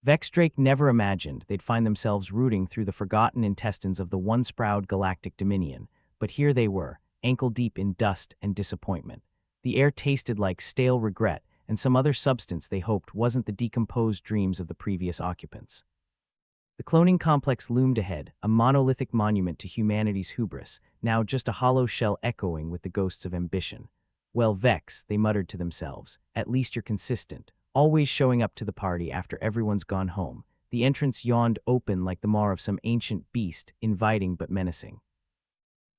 Vex Drake never imagined they'd find themselves rooting through the forgotten intestines of the once proud Galactic Dominion, but here they were, ankle-deep in dust and disappointment. The air tasted like stale regret and some other substance they hoped wasn't the decomposed dreams of the previous occupants. The cloning complex loomed ahead, a monolithic monument to humanity's hubris, now just a hollow shell echoing with the ghosts of ambition. Well, Vex, they muttered to themselves, at least you're consistent, always showing up to the party after everyone's gone home. The entrance yawned open like the maw of some ancient beast, inviting but menacing.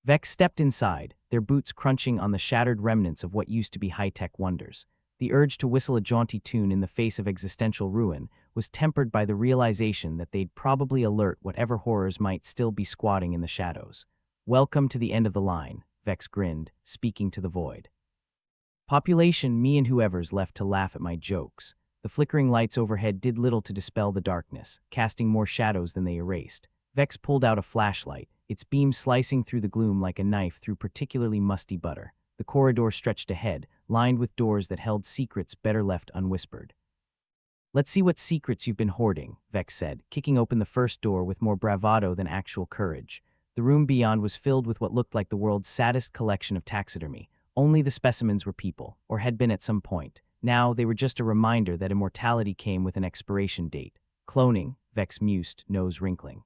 Vex stepped inside, their boots crunching on the shattered remnants of what used to be high-tech wonders. The urge to whistle a jaunty tune in the face of existential ruin was tempered by the realization that they'd probably alert whatever horrors might still be squatting in the shadows. Welcome to the end of the line, Vex grinned, speaking to the void. Population, me and whoever's left to laugh at my jokes. The flickering lights overhead did little to dispel the darkness, casting more shadows than they erased. Vex pulled out a flashlight, its beam slicing through the gloom like a knife through particularly musty butter. The corridor stretched ahead, lined with doors that held secrets better left unwhispered. Let's see what secrets you've been hoarding, Vex said, kicking open the first door with more bravado than actual courage. The room beyond was filled with what looked like the world's saddest collection of taxidermy. Only the specimens were people, or had been at some point. Now they were just a reminder that immortality came with an expiration date. Cloning, Vex mused, nose wrinkling.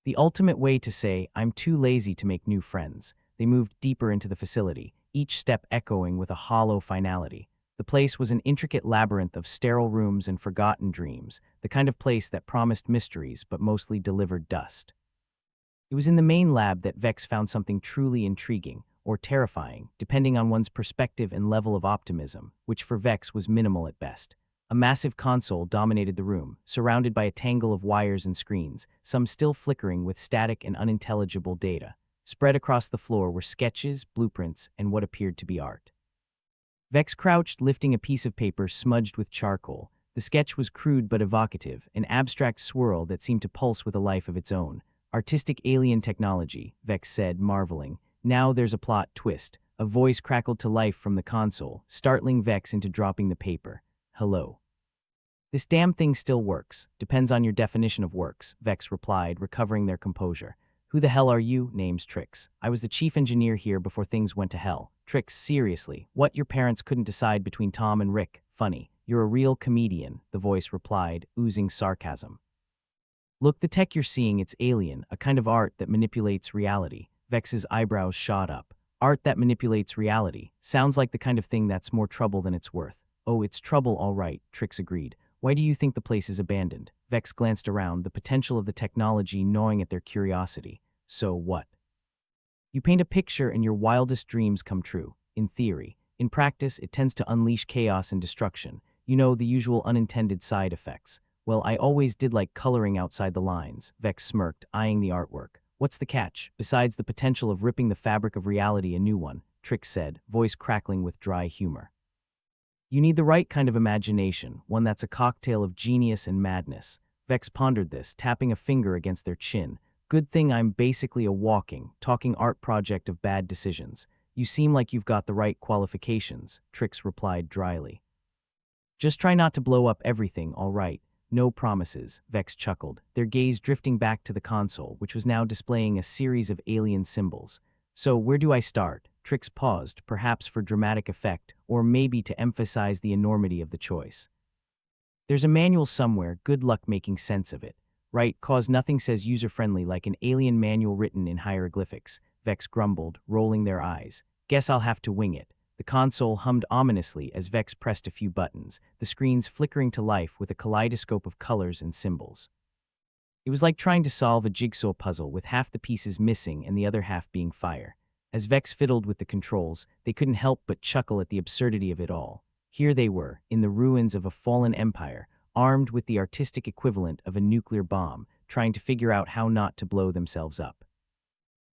The ultimate way to say, I'm too lazy to make new friends. They moved deeper into the facility, each step echoing with a hollow finality. The place was an intricate labyrinth of sterile rooms and forgotten dreams, the kind of place that promised mysteries but mostly delivered dust. It was in the main lab that Vex found something truly intriguing, or terrifying, depending on one's perspective and level of optimism, which for Vex was minimal at best. A massive console dominated the room, surrounded by a tangle of wires and screens, some still flickering with static and unintelligible data. Spread across the floor were sketches, blueprints, and what appeared to be art. Vex crouched, lifting a piece of paper smudged with charcoal. The sketch was crude but evocative, an abstract swirl that seemed to pulse with a life of its own. Artistic alien technology, Vex said, marveling. Now there's a plot twist. A voice crackled to life from the console, startling Vex into dropping the paper. Hello. This damn thing still works. Depends on your definition of works, Vex replied, recovering their composure. Who the hell are you? Name's Trix. I was the chief engineer here before things went to hell. Trix, seriously, what, your parents couldn't decide between Tom and Rick? Funny. You're a real comedian, the voice replied, oozing sarcasm. Look, the tech you're seeing, it's alien, a kind of art that manipulates reality. Vex's eyebrows shot up. Art that manipulates reality. Sounds like the kind of thing that's more trouble than it's worth. Oh, it's trouble, all right, Trix agreed. Why do you think the place is abandoned? Vex glanced around, the potential of the technology gnawing at their curiosity. So what? You paint a picture and your wildest dreams come true, in theory. In practice, it tends to unleash chaos and destruction. You know, the usual unintended side effects. Well, I always did like coloring outside the lines, Vex smirked, eyeing the artwork. What's the catch? Besides the potential of ripping the fabric of reality a new one, Trix said, voice crackling with dry humor. You need the right kind of imagination, one that's a cocktail of genius and madness. Vex pondered this, tapping a finger against their chin. Good thing I'm basically a walking, talking art project of bad decisions. You seem like you've got the right qualifications, Trix replied dryly. Just try not to blow up everything, all right? No promises, Vex chuckled, their gaze drifting back to the console, which was now displaying a series of alien symbols. So where do I start? Trix paused, perhaps for dramatic effect, or maybe to emphasize the enormity of the choice. There's a manual somewhere, good luck making sense of it. Right, cause nothing says user-friendly like an alien manual written in hieroglyphics, Vex grumbled, rolling their eyes. Guess I'll have to wing it. The console hummed ominously as Vex pressed a few buttons, the screens flickering to life with a kaleidoscope of colors and symbols. It was like trying to solve a jigsaw puzzle with half the pieces missing and the other half being fire. As Vex fiddled with the controls, they couldn't help but chuckle at the absurdity of it all. Here they were, in the ruins of a fallen empire, armed with the artistic equivalent of a nuclear bomb, trying to figure out how not to blow themselves up.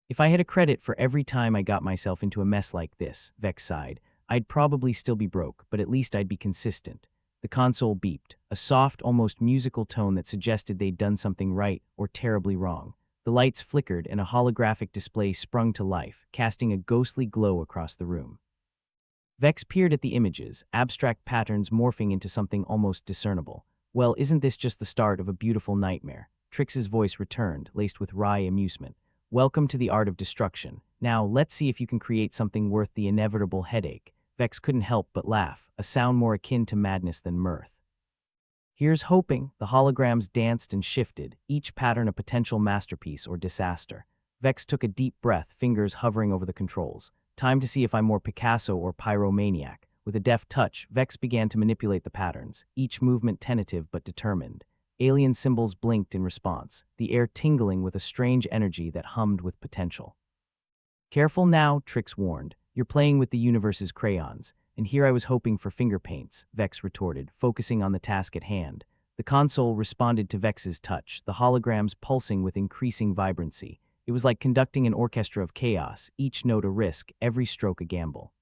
If I had a credit for every time I got myself into a mess like this, Vex sighed, I'd probably still be broke, but at least I'd be consistent. The console beeped, a soft, almost musical tone that suggested they'd done something right or terribly wrong. The lights flickered and a holographic display sprung to life, casting a ghostly glow across the room. Vex peered at the images, abstract patterns morphing into something almost discernible. Well, isn't this just the start of a beautiful nightmare? Trix's voice returned, laced with wry amusement. Welcome to the art of destruction. Now, let's see if you can create something worth the inevitable headache. Vex couldn't help but laugh, a sound more akin to madness than mirth. Here's hoping. The holograms danced and shifted, each pattern a potential masterpiece or disaster. Vex took a deep breath, fingers hovering over the controls. Time to see if I'm more Picasso or pyromaniac. With a deft touch, Vex began to manipulate the patterns, each movement tentative but determined. Alien symbols blinked in response, the air tingling with a strange energy that hummed with potential. Careful now, Trix warned. You're playing with the universe's crayons. And here I was hoping for finger paints, Vex retorted, focusing on the task at hand. The console responded to Vex's touch, the holograms pulsing with increasing vibrancy. It was like conducting an orchestra of chaos, each note a risk, every stroke a gamble.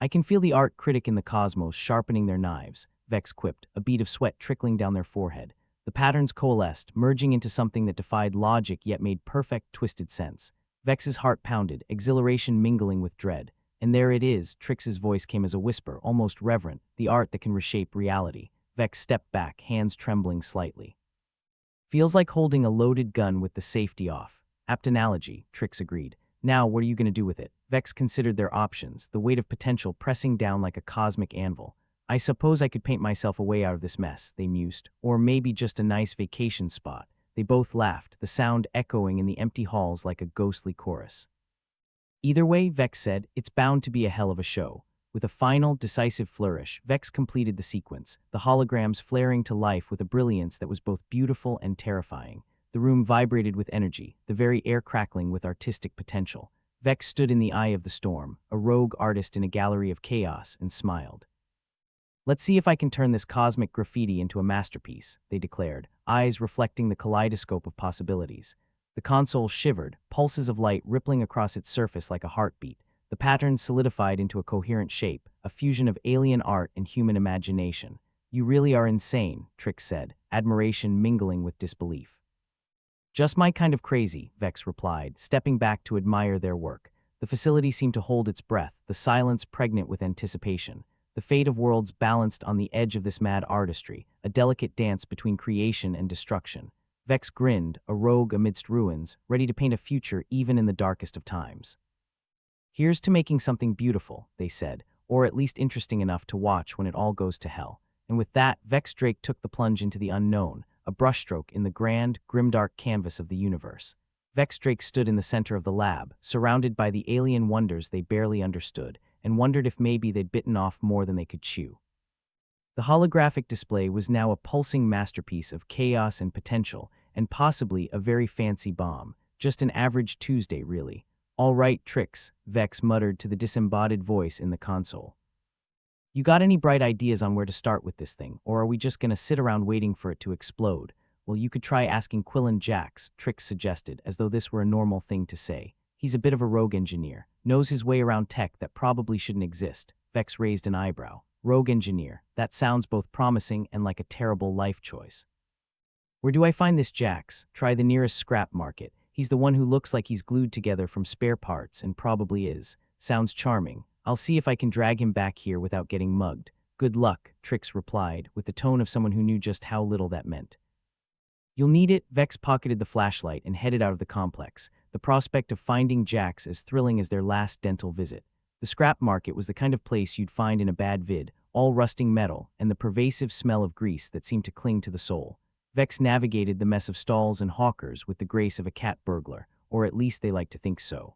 I can feel the art critic in the cosmos sharpening their knives, Vex quipped, a bead of sweat trickling down their forehead. The patterns coalesced, merging into something that defied logic yet made perfect, twisted sense. Vex's heart pounded, exhilaration mingling with dread. And there it is, Trix's voice came as a whisper, almost reverent, the art that can reshape reality. Vex stepped back, hands trembling slightly. Feels like holding a loaded gun with the safety off. Apt analogy, Trix agreed. Now, what are you going to do with it? Vex considered their options, the weight of potential pressing down like a cosmic anvil. I suppose I could paint myself a way out of this mess, they mused, or maybe just a nice vacation spot. They both laughed, the sound echoing in the empty halls like a ghostly chorus. Either way, Vex said, it's bound to be a hell of a show. With a final, decisive flourish, Vex completed the sequence, the holograms flaring to life with a brilliance that was both beautiful and terrifying. The room vibrated with energy, the very air crackling with artistic potential. Vex stood in the eye of the storm, a rogue artist in a gallery of chaos, and smiled. Let's see if I can turn this cosmic graffiti into a masterpiece, they declared, eyes reflecting the kaleidoscope of possibilities. The console shivered, pulses of light rippling across its surface like a heartbeat. The pattern solidified into a coherent shape, a fusion of alien art and human imagination. You really are insane, Trix said, admiration mingling with disbelief. Just my kind of crazy, Vex replied, stepping back to admire their work. The facility seemed to hold its breath, the silence pregnant with anticipation. The fate of worlds balanced on the edge of this mad artistry, a delicate dance between creation and destruction. Vex grinned, a rogue amidst ruins, ready to paint a future even in the darkest of times. Here's to making something beautiful, they said, or at least interesting enough to watch when it all goes to hell. And with that, Vex Drake took the plunge into the unknown, a brushstroke in the grand, grimdark canvas of the universe. Vex Drake stood in the center of the lab, surrounded by the alien wonders they barely understood, and wondered if maybe they'd bitten off more than they could chew. The holographic display was now a pulsing masterpiece of chaos and potential, and possibly a very fancy bomb. Just an average Tuesday, really. All right, Trix, Vex muttered to the disembodied voice in the console. You got any bright ideas on where to start with this thing, or are we just gonna sit around waiting for it to explode? Well, you could try asking Quillen Jax, Trix suggested, as though this were a normal thing to say. He's a bit of a rogue engineer, knows his way around tech that probably shouldn't exist. Vex raised an eyebrow. Rogue engineer, that sounds both promising and like a terrible life choice. Where do I find this Jax? Try the nearest scrap market. He's the one who looks like he's glued together from spare parts, and probably is. Sounds charming. I'll see if I can drag him back here without getting mugged. Good luck, Trix replied, with the tone of someone who knew just how little that meant. You'll need it. Vex pocketed the flashlight and headed out of the complex, the prospect of finding Jax as thrilling as their last dental visit. The scrap market was the kind of place you'd find in a bad vid, all rusting metal and the pervasive smell of grease that seemed to cling to the soul. Vex navigated the mess of stalls and hawkers with the grace of a cat burglar, or at least they liked to think so.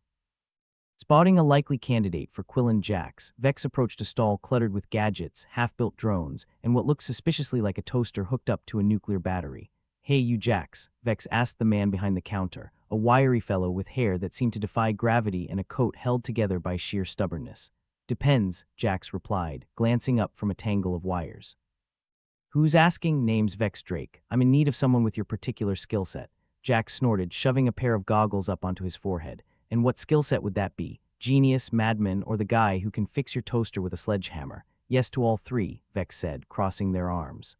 Spotting a likely candidate for Quillen Jax, Vex approached a stall cluttered with gadgets, half-built drones, and what looked suspiciously like a toaster hooked up to a nuclear battery. Hey you Jax, Vex asked the man behind the counter, a wiry fellow with hair that seemed to defy gravity and a coat held together by sheer stubbornness. Depends, Jax replied, glancing up from a tangle of wires. Who's asking? Name's Vex Drake. I'm in need of someone with your particular skill set. Jax snorted, shoving a pair of goggles up onto his forehead. And what skill set would that be? Genius, madman, or the guy who can fix your toaster with a sledgehammer? Yes to all three, Vex said, crossing their arms.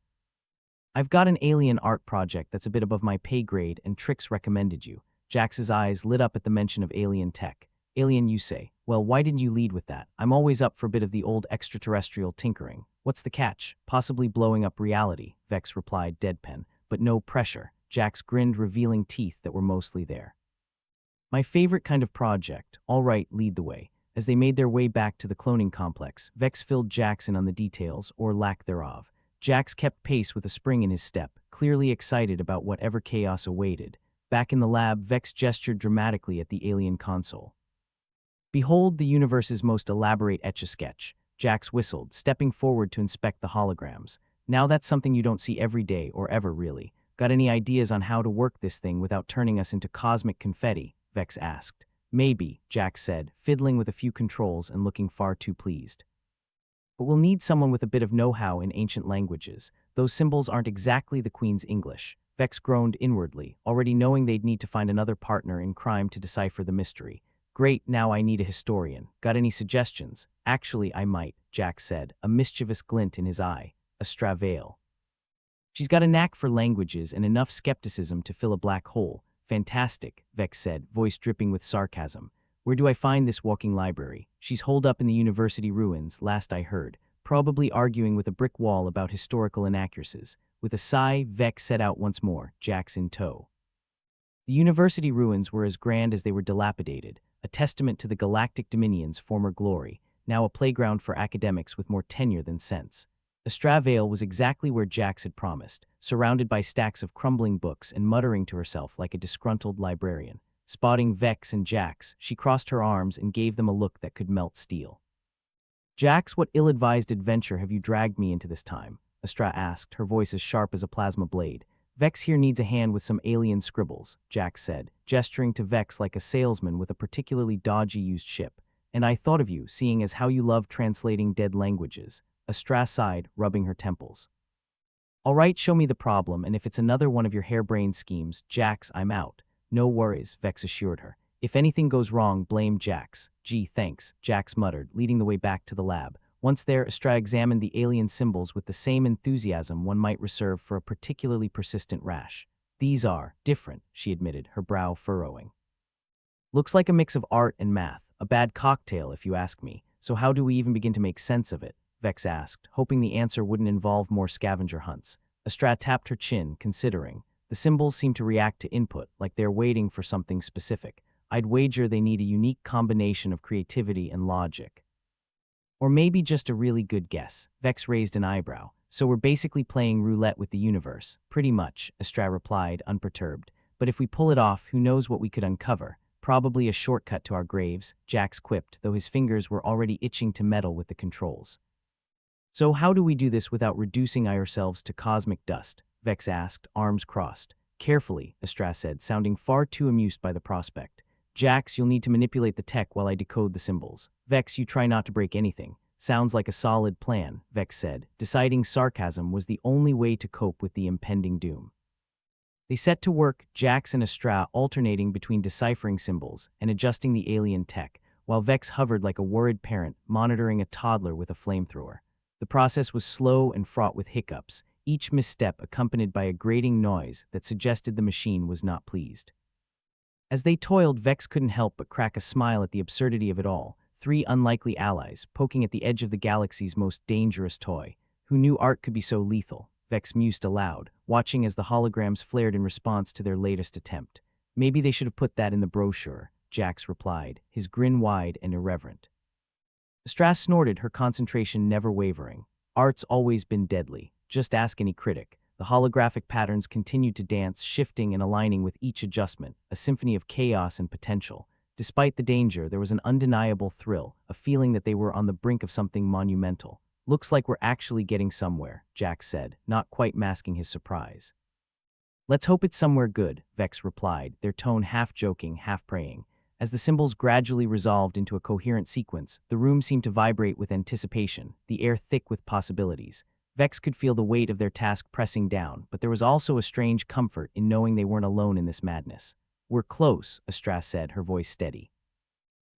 I've got an alien art project that's a bit above my pay grade, and Trix recommended you. Jax's eyes lit up at the mention of alien tech. Alien, you say. Well, why didn't you lead with that? I'm always up for a bit of the old extraterrestrial tinkering. What's the catch? Possibly blowing up reality, Vex replied deadpan, but no pressure. Jax grinned, revealing teeth that were mostly there. My favorite kind of project. All right, lead the way. As they made their way back to the cloning complex, Vex filled Jax in on the details, or lack thereof. Jax kept pace with a spring in his step, clearly excited about whatever chaos awaited. Back in the lab, Vex gestured dramatically at the alien console. Behold the universe's most elaborate Etch-a-Sketch. Jax whistled, stepping forward to inspect the holograms. Now that's something you don't see every day or ever really. Got any ideas on how to work this thing without turning us into cosmic confetti? Vex asked. Maybe, Jax said, fiddling with a few controls and looking far too pleased. But we'll need someone with a bit of know-how in ancient languages. Those symbols aren't exactly the Queen's English. Vex groaned inwardly, already knowing they'd need to find another partner in crime to decipher the mystery. Great, now I need a historian. Got any suggestions? Actually, I might, Jax said, a mischievous glint in his eye. A Stravale. She's got a knack for languages and enough skepticism to fill a black hole. Fantastic, Vex said, voice dripping with sarcasm. Where do I find this walking library? She's holed up in the university ruins, last I heard, probably arguing with a brick wall about historical inaccuracies. With a sigh, Vex set out once more, Jax in tow. The university ruins were as grand as they were dilapidated, a testament to the Galactic Dominion's former glory, now a playground for academics with more tenure than sense. Astravale was exactly where Jax had promised, surrounded by stacks of crumbling books and muttering to herself like a disgruntled librarian. Spotting Vex and Jax, she crossed her arms and gave them a look that could melt steel. Jax, what ill-advised adventure have you dragged me into this time? Astra asked, her voice as sharp as a plasma blade. Vex here needs a hand with some alien scribbles, Jax said, gesturing to Vex like a salesman with a particularly dodgy used ship. And I thought of you, seeing as how you love translating dead languages. Astra sighed, rubbing her temples. All right, show me the problem, and if it's another one of your harebrained schemes, Jax, I'm out. No worries, Vex assured her. If anything goes wrong, blame Jax. Gee, thanks, Jax muttered, leading the way back to the lab. Once there, Astra examined the alien symbols with the same enthusiasm one might reserve for a particularly persistent rash. These are different, she admitted, her brow furrowing. Looks like a mix of art and math, a bad cocktail if you ask me. So how do we even begin to make sense of it? Vex asked, hoping the answer wouldn't involve more scavenger hunts. Astra tapped her chin, considering. The symbols seem to react to input, like they're waiting for something specific. I'd wager they need a unique combination of creativity and logic. Or maybe just a really good guess. Vex raised an eyebrow. So we're basically playing roulette with the universe. Pretty much, Astra replied, unperturbed. But if we pull it off, who knows what we could uncover? Probably a shortcut to our graves, Jax quipped, though his fingers were already itching to meddle with the controls. So how do we do this without reducing ourselves to cosmic dust? Vex asked, arms crossed. Carefully, Astra said, sounding far too amused by the prospect. Jax, you'll need to manipulate the tech while I decode the symbols. Vex, you try not to break anything. Sounds like a solid plan, Vex said, deciding sarcasm was the only way to cope with the impending doom. They set to work, Jax and Astra alternating between deciphering symbols and adjusting the alien tech, while Vex hovered like a worried parent monitoring a toddler with a flamethrower. The process was slow and fraught with hiccups, each misstep accompanied by a grating noise that suggested the machine was not pleased. As they toiled, Vex couldn't help but crack a smile at the absurdity of it all. 3 unlikely allies, poking at the edge of the galaxy's most dangerous toy. Who knew art could be so lethal? Vex mused aloud, watching as the holograms flared in response to their latest attempt. Maybe they should have put that in the brochure, Jax replied, his grin wide and irreverent. Astra snorted, her concentration never wavering. Art's always been deadly. Just ask any critic. The holographic patterns continued to dance, shifting and aligning with each adjustment, a symphony of chaos and potential. Despite the danger, there was an undeniable thrill, a feeling that they were on the brink of something monumental. Looks like we're actually getting somewhere, Jax said, not quite masking his surprise. Let's hope it's somewhere good, Vex replied, their tone half joking, half praying. As the symbols gradually resolved into a coherent sequence, the room seemed to vibrate with anticipation, the air thick with possibilities. Vex could feel the weight of their task pressing down, but there was also a strange comfort in knowing they weren't alone in this madness. We're close, Astra said, her voice steady.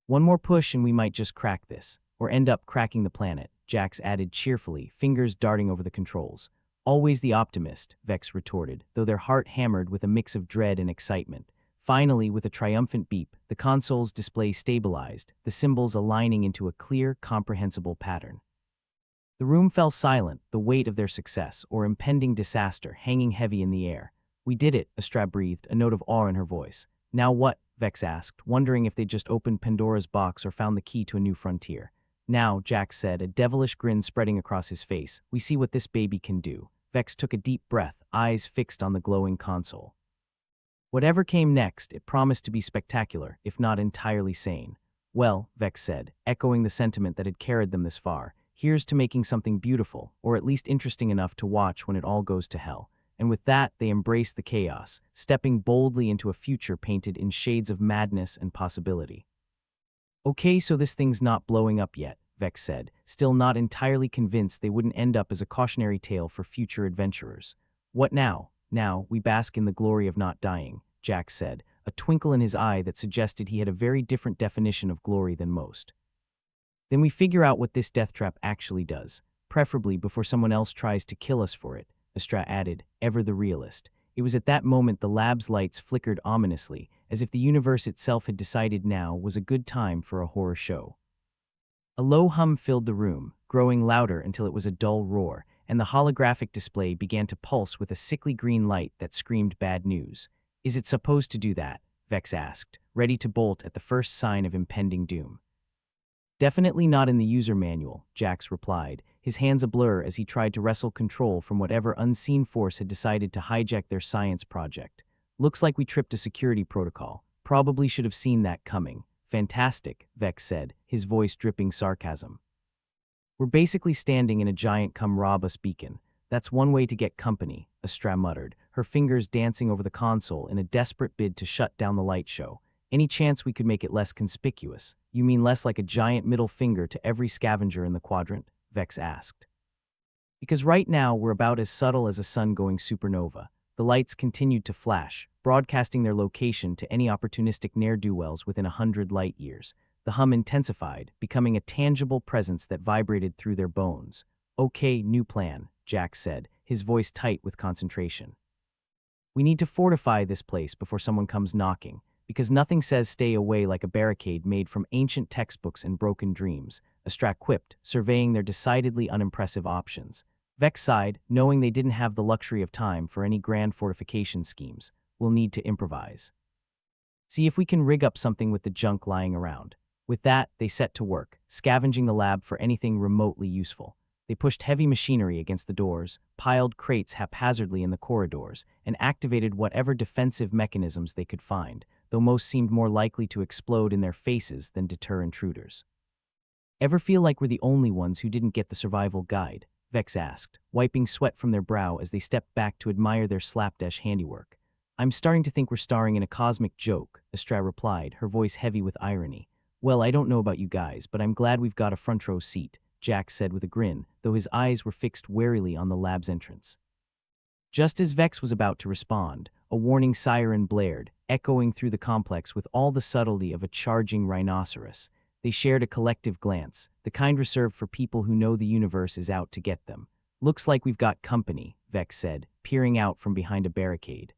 One more push and we might just crack this, or end up cracking the planet, Jax added cheerfully, fingers darting over the controls. Always the optimist, Vex retorted, though their heart hammered with a mix of dread and excitement. Finally, with a triumphant beep, the console's display stabilized, the symbols aligning into a clear, comprehensible pattern. The room fell silent, the weight of their success, or impending disaster, hanging heavy in the air. "We did it," Astra breathed, a note of awe in her voice. "Now what?" Vex asked, wondering if they'd just opened Pandora's box or found the key to a new frontier. "Now," Jack said, a devilish grin spreading across his face, "we see what this baby can do." Vex took a deep breath, eyes fixed on the glowing console. Whatever came next, it promised to be spectacular, if not entirely sane. "Well," Vex said, echoing the sentiment that had carried them this far, "here's to making something beautiful, or at least interesting enough to watch when it all goes to hell." And with that, they embraced the chaos, stepping boldly into a future painted in shades of madness and possibility. "Okay, so this thing's not blowing up yet," Vex said, still not entirely convinced they wouldn't end up as a cautionary tale for future adventurers. "What now?" "Now, we bask in the glory of not dying," Jack said, a twinkle in his eye that suggested he had a very different definition of glory than most. "Then we figure out what this death trap actually does, preferably before someone else tries to kill us for it," Astra added, ever the realist. It was at that moment the lab's lights flickered ominously, as if the universe itself had decided now was a good time for a horror show. A low hum filled the room, growing louder until it was a dull roar, and the holographic display began to pulse with a sickly green light that screamed bad news. "Is it supposed to do that?" Vex asked, ready to bolt at the first sign of impending doom. "Definitely not in the user manual," Jax replied, his hands ablur as he tried to wrestle control from whatever unseen force had decided to hijack their science project. "Looks like we tripped a security protocol. Probably should have seen that coming." "Fantastic," Vex said, his voice dripping sarcasm. "We're basically standing in a giant come rob us beacon. That's one way to get company," Astra muttered, her fingers dancing over the console in a desperate bid to shut down the light show. "Any chance we could make it less conspicuous?" "You mean less like a giant middle finger to every scavenger in the quadrant?" Vex asked. "Because right now we're about as subtle as a sun going supernova." The lights continued to flash, broadcasting their location to any opportunistic ne'er-do-wells within 100 light years. The hum intensified, becoming a tangible presence that vibrated through their bones. "Okay, new plan," Jack said, his voice tight with concentration. "We need to fortify this place before someone comes knocking, because nothing says stay away like a barricade made from ancient textbooks and broken dreams," Astra quipped, surveying their decidedly unimpressive options. Vex sighed, knowing they didn't have the luxury of time for any grand fortification schemes. "We'll need to improvise. See if we can rig up something with the junk lying around." With that, they set to work, scavenging the lab for anything remotely useful. They pushed heavy machinery against the doors, piled crates haphazardly in the corridors, and activated whatever defensive mechanisms they could find, though most seemed more likely to explode in their faces than deter intruders. "Ever feel like we're the only ones who didn't get the survival guide?" Vex asked, wiping sweat from their brow as they stepped back to admire their slapdash handiwork. "I'm starting to think we're starring in a cosmic joke," Astra replied, her voice heavy with irony. "Well, I don't know about you guys, but I'm glad we've got a front row seat," Jack said with a grin, though his eyes were fixed warily on the lab's entrance. Just as Vex was about to respond, a warning siren blared, echoing through the complex with all the subtlety of a charging rhinoceros. They shared a collective glance, the kind reserved for people who know the universe is out to get them. "Looks like we've got company," Vex said, peering out from behind a barricade.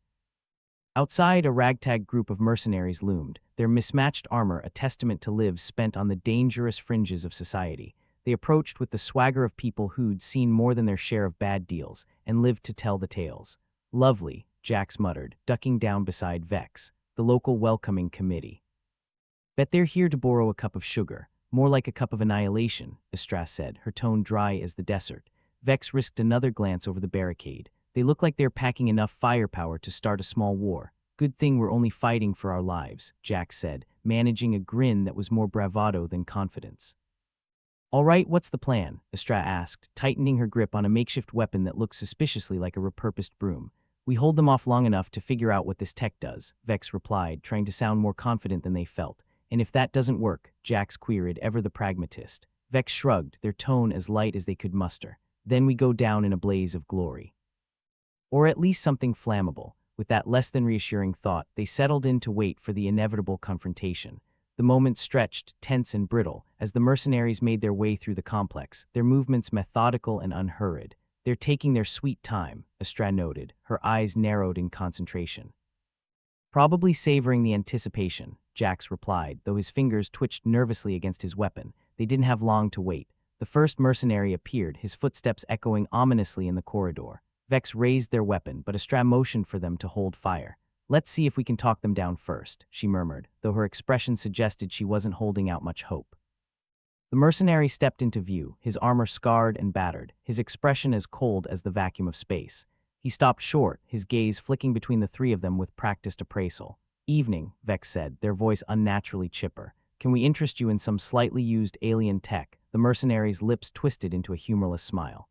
Outside, a ragtag group of mercenaries loomed, their mismatched armor a testament to lives spent on the dangerous fringes of society. They approached with the swagger of people who'd seen more than their share of bad deals and lived to tell the tales. "Lovely," Jax muttered, ducking down beside Vex, the local welcoming committee. "Bet they're here to borrow a cup of sugar, more like a cup of annihilation," Astra said, her tone dry as the desert. Vex risked another glance over the barricade. "They look like they're packing enough firepower to start a small war. Good thing we're only fighting for our lives," Jax said, managing a grin that was more bravado than confidence. "All right, what's the plan?" Astra asked, tightening her grip on a makeshift weapon that looked suspiciously like a repurposed broom. "We hold them off long enough to figure out what this tech does," Vex replied, trying to sound more confident than they felt. "And if that doesn't work," Jax queried, ever the pragmatist. Vex shrugged, their tone as light as they could muster. "Then we go down in a blaze of glory. Or at least something flammable." With that less than reassuring thought, they settled in to wait for the inevitable confrontation. The moment stretched, tense and brittle, as the mercenaries made their way through the complex, their movements methodical and unhurried. "They're taking their sweet time," Astra noted, her eyes narrowed in concentration. Probably savoring the anticipation, Jax replied, though his fingers twitched nervously against his weapon. They didn't have long to wait. The first mercenary appeared, his footsteps echoing ominously in the corridor. Vex raised their weapon, but Astra motioned for them to hold fire. "Let's see if we can talk them down first," she murmured, though her expression suggested she wasn't holding out much hope. The mercenary stepped into view, his armor scarred and battered, his expression as cold as the vacuum of space. He stopped short, his gaze flicking between the three of them with practiced appraisal. "Evening," Vex said, their voice unnaturally chipper. "Can we interest you in some slightly used alien tech?" The mercenary's lips twisted into a humorless smile.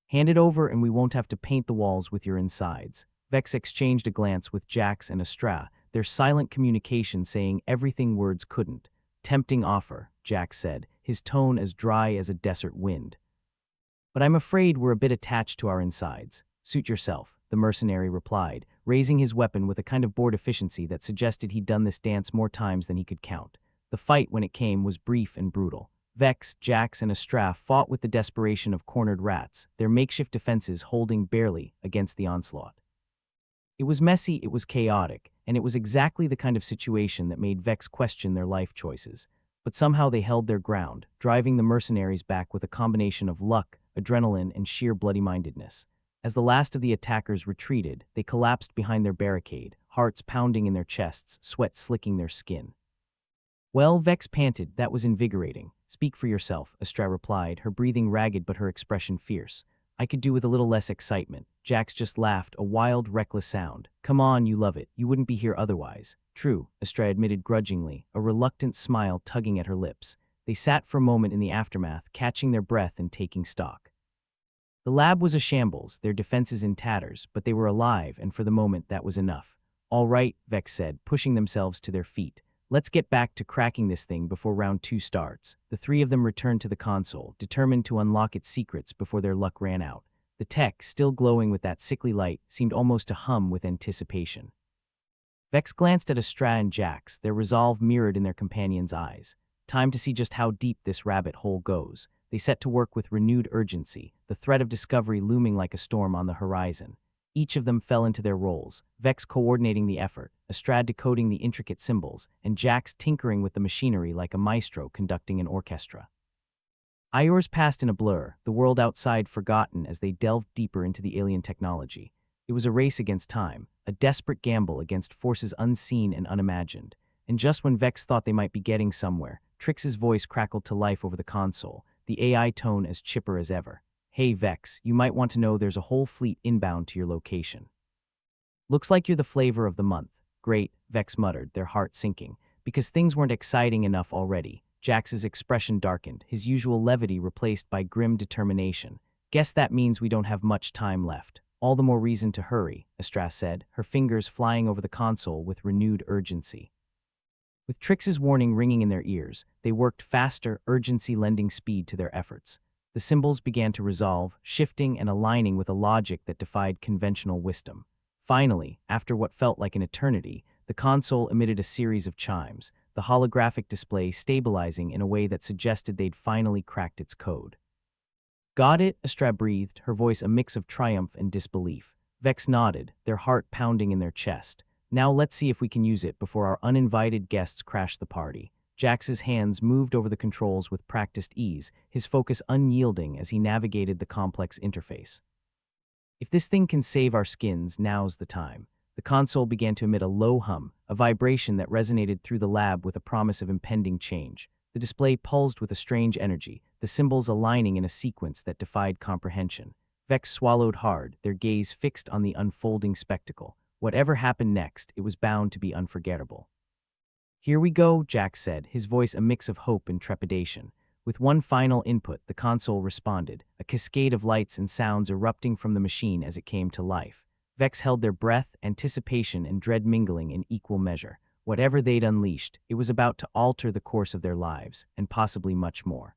"Hand it over and we won't have to paint the walls with your insides." Vex exchanged a glance with Jax and Astra, their silent communication saying everything words couldn't. "Tempting offer," Jax said, his tone as dry as a desert wind. "But I'm afraid we're a bit attached to our insides." "Suit yourself," the mercenary replied, raising his weapon with a kind of bored efficiency that suggested he'd done this dance more times than he could count. The fight, when it came, was brief and brutal. Vex, Jax, and Astra fought with the desperation of cornered rats, their makeshift defenses holding barely against the onslaught. It was messy, it was chaotic, and it was exactly the kind of situation that made Vex question their life choices. But somehow they held their ground, driving the mercenaries back with a combination of luck, adrenaline, and sheer bloody-mindedness. As the last of the attackers retreated, they collapsed behind their barricade, hearts pounding in their chests, sweat slicking their skin. "Well," Vex panted, "that was invigorating." "Speak for yourself," Astra replied, her breathing ragged but her expression fierce. "I could do with a little less excitement." Jax just laughed, a wild, reckless sound. "Come on, you love it. You wouldn't be here otherwise." "True," Astra admitted grudgingly, a reluctant smile tugging at her lips. They sat for a moment in the aftermath, catching their breath and taking stock. The lab was a shambles, their defenses in tatters, but they were alive, and for the moment that was enough. "All right," Vex said, pushing themselves to their feet. "Let's get back to cracking this thing before round 2 starts." The three of them returned to the console, determined to unlock its secrets before their luck ran out. The tech, still glowing with that sickly light, seemed almost to hum with anticipation. Vex glanced at Astra and Jax, their resolve mirrored in their companions' eyes. Time to see just how deep this rabbit hole goes. They set to work with renewed urgency, the threat of discovery looming like a storm on the horizon. Each of them fell into their roles, Vex coordinating the effort, Astra decoding the intricate symbols, and Jax tinkering with the machinery like a maestro conducting an orchestra. Hours passed in a blur, the world outside forgotten as they delved deeper into the alien technology. It was a race against time, a desperate gamble against forces unseen and unimagined. And just when Vex thought they might be getting somewhere, Trix's voice crackled to life over the console, the AI tone as chipper as ever. "Hey Vex, you might want to know there's a whole fleet inbound to your location. Looks like you're the flavor of the month." "Great," Vex muttered, their heart sinking. Because things weren't exciting enough already. Jax's expression darkened, his usual levity replaced by grim determination. "Guess that means we don't have much time left." "All the more reason to hurry," Astra said, her fingers flying over the console with renewed urgency. With Trix's warning ringing in their ears, they worked faster, urgency lending speed to their efforts. The symbols began to resolve, shifting and aligning with a logic that defied conventional wisdom. Finally, after what felt like an eternity, the console emitted a series of chimes, the holographic display stabilizing in a way that suggested they'd finally cracked its code. "Got it?" Astra breathed, her voice a mix of triumph and disbelief. Vex nodded, their heart pounding in their chest. "Now let's see if we can use it before our uninvited guests crash the party." Jax's hands moved over the controls with practiced ease, his focus unyielding as he navigated the complex interface. "If this thing can save our skins, now's the time." The console began to emit a low hum, a vibration that resonated through the lab with a promise of impending change. The display pulsed with a strange energy, the symbols aligning in a sequence that defied comprehension. Vex swallowed hard, their gaze fixed on the unfolding spectacle. Whatever happened next, it was bound to be unforgettable. "Here we go," Jax said, his voice a mix of hope and trepidation. With one final input, the console responded, a cascade of lights and sounds erupting from the machine as it came to life. Vex held their breath, anticipation and dread mingling in equal measure. Whatever they'd unleashed, it was about to alter the course of their lives, and possibly much more.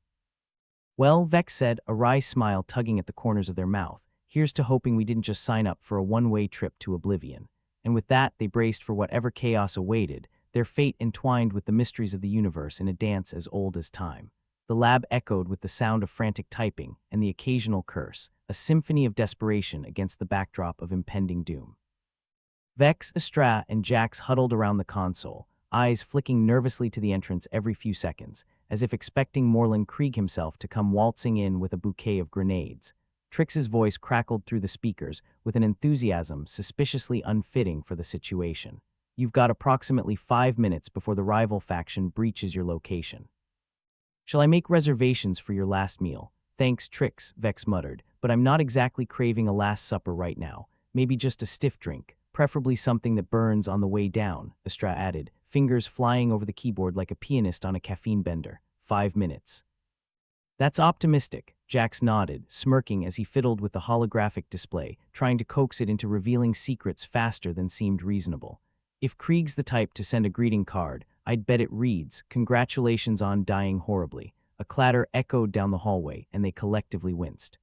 "Well," Vex said, a wry smile tugging at the corners of their mouth, "here's to hoping we didn't just sign up for a one-way trip to oblivion." And with that, they braced for whatever chaos awaited, their fate entwined with the mysteries of the universe in a dance as old as time. The lab echoed with the sound of frantic typing and the occasional curse, a symphony of desperation against the backdrop of impending doom. Vex, Astra, and Jax huddled around the console, eyes flicking nervously to the entrance every few seconds, as if expecting Moreland Krieg himself to come waltzing in with a bouquet of grenades. Trix's voice crackled through the speakers with an enthusiasm suspiciously unfitting for the situation. You've got approximately 5 minutes before the rival faction breaches your location. Shall I make reservations for your last meal? Thanks, Trix, Vex muttered, but I'm not exactly craving a last supper right now. Maybe just a stiff drink, preferably something that burns on the way down, Astra added, fingers flying over the keyboard like a pianist on a caffeine bender. 5 minutes. That's optimistic, Jax nodded, smirking as he fiddled with the holographic display, trying to coax it into revealing secrets faster than seemed reasonable. If Krieg's the type to send a greeting card, I'd bet it reads, "Congratulations on dying horribly." A clatter echoed down the hallway, and they collectively winced.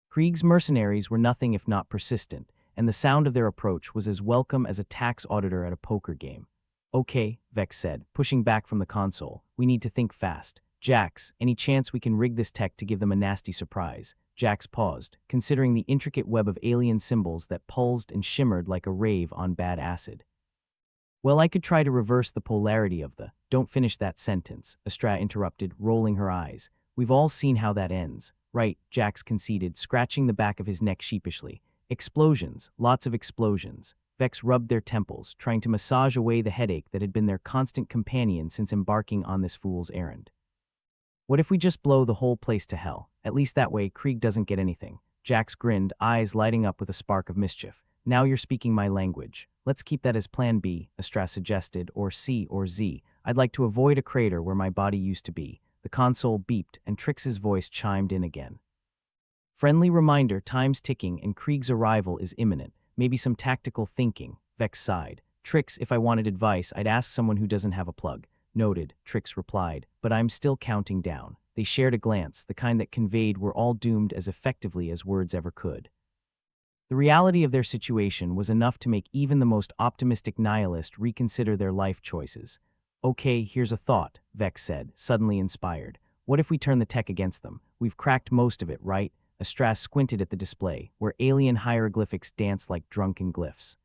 Krieg's mercenaries were nothing if not persistent, and the sound of their approach was as welcome as a tax auditor at a poker game. Okay, Vex said, pushing back from the console. We need to think fast. Jax, any chance we can rig this tech to give them a nasty surprise? Jax paused, considering the intricate web of alien symbols that pulsed and shimmered like a rave on bad acid. Well, I could try to reverse the polarity of the— Don't finish that sentence, Astra interrupted, rolling her eyes. We've all seen how that ends. Right, Jax conceded, scratching the back of his neck sheepishly. Explosions, lots of explosions. Vex rubbed their temples, trying to massage away the headache that had been their constant companion since embarking on this fool's errand. What if we just blow the whole place to hell? At least that way Krieg doesn't get anything. Jax grinned, eyes lighting up with a spark of mischief. Now you're speaking my language. Let's keep that as plan B, Astra suggested, or C or Z. I'd like to avoid a crater where my body used to be. The console beeped, and Trix's voice chimed in again. Friendly reminder, time's ticking and Krieg's arrival is imminent. Maybe some tactical thinking, Vex sighed. Trix, if I wanted advice, I'd ask someone who doesn't have a plug. Noted, Trix replied, but I'm still counting down. They shared a glance, the kind that conveyed we're all doomed as effectively as words ever could. The reality of their situation was enough to make even the most optimistic nihilist reconsider their life choices. Okay, here's a thought, Vex said, suddenly inspired. What if we turn the tech against them? We've cracked most of it, right? Astra squinted at the display, where alien hieroglyphics danced like drunken glyphs.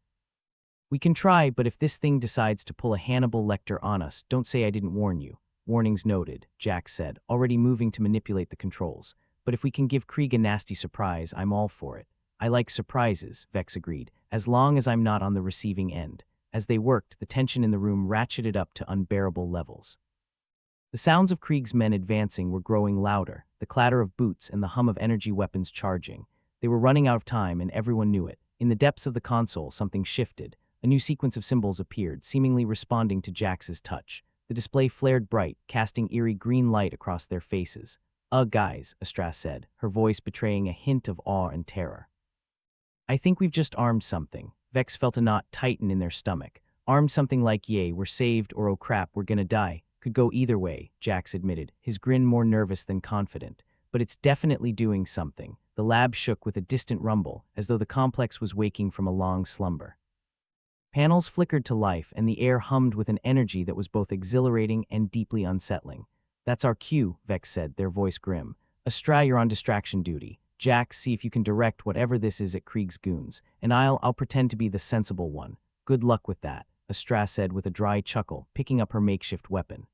We can try, but if this thing decides to pull a Hannibal Lecter on us, don't say I didn't warn you. Warnings noted, Jax said, already moving to manipulate the controls. But if we can give Krieg a nasty surprise, I'm all for it. I like surprises, Vex agreed, as long as I'm not on the receiving end. As they worked, the tension in the room ratcheted up to unbearable levels. The sounds of Krieg's men advancing were growing louder, the clatter of boots and the hum of energy weapons charging. They were running out of time, and everyone knew it. In the depths of the console, something shifted. A new sequence of symbols appeared, seemingly responding to Jax's touch. The display flared bright, casting eerie green light across their faces. Guys, Astra said, her voice betraying a hint of awe and terror. I think we've just armed something. Vex felt a knot tighten in their stomach. Armed something like, yay, we're saved, or oh crap, we're gonna die. Could go either way, Jax admitted, his grin more nervous than confident. But it's definitely doing something. The lab shook with a distant rumble, as though the complex was waking from a long slumber. Panels flickered to life, and the air hummed with an energy that was both exhilarating and deeply unsettling. That's our cue, Vex said, their voice grim. Astra, you're on distraction duty. Jax, see if you can direct whatever this is at Krieg's goons, and I'll pretend to be the sensible one. Good luck with that, Astra said with a dry chuckle, picking up her makeshift weapon.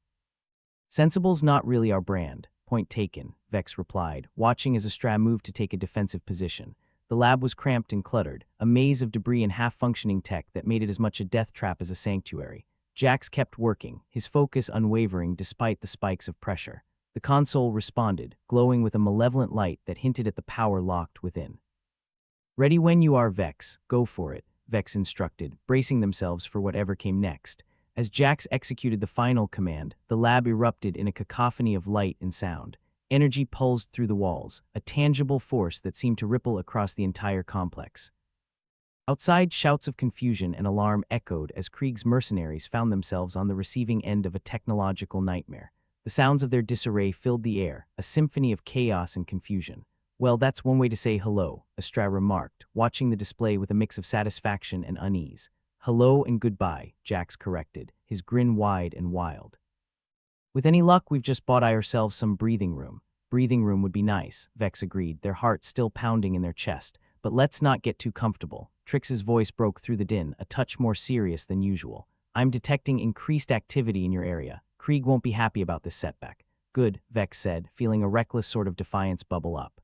Sensible's not really our brand. Point taken, Vex replied, watching as Astra moved to take a defensive position. The lab was cramped and cluttered, a maze of debris and half-functioning tech that made it as much a death trap as a sanctuary. Jax kept working, his focus unwavering despite the spikes of pressure. The console responded, glowing with a malevolent light that hinted at the power locked within. Ready when you are, Vex. Go for it, Vex instructed, bracing themselves for whatever came next. As Jax executed the final command, the lab erupted in a cacophony of light and sound. Energy pulsed through the walls, a tangible force that seemed to ripple across the entire complex. Outside, shouts of confusion and alarm echoed as Krieg's mercenaries found themselves on the receiving end of a technological nightmare. The sounds of their disarray filled the air, a symphony of chaos and confusion. Well, that's one way to say hello, Astra remarked, watching the display with a mix of satisfaction and unease. Hello and goodbye, Jax corrected, his grin wide and wild. With any luck, we've just bought ourselves some breathing room. Breathing room would be nice, Vex agreed, their hearts still pounding in their chest. But let's not get too comfortable. Trix's voice broke through the din, a touch more serious than usual. I'm detecting increased activity in your area. Krieg won't be happy about this setback. Good, Vex said, feeling a reckless sort of defiance bubble up.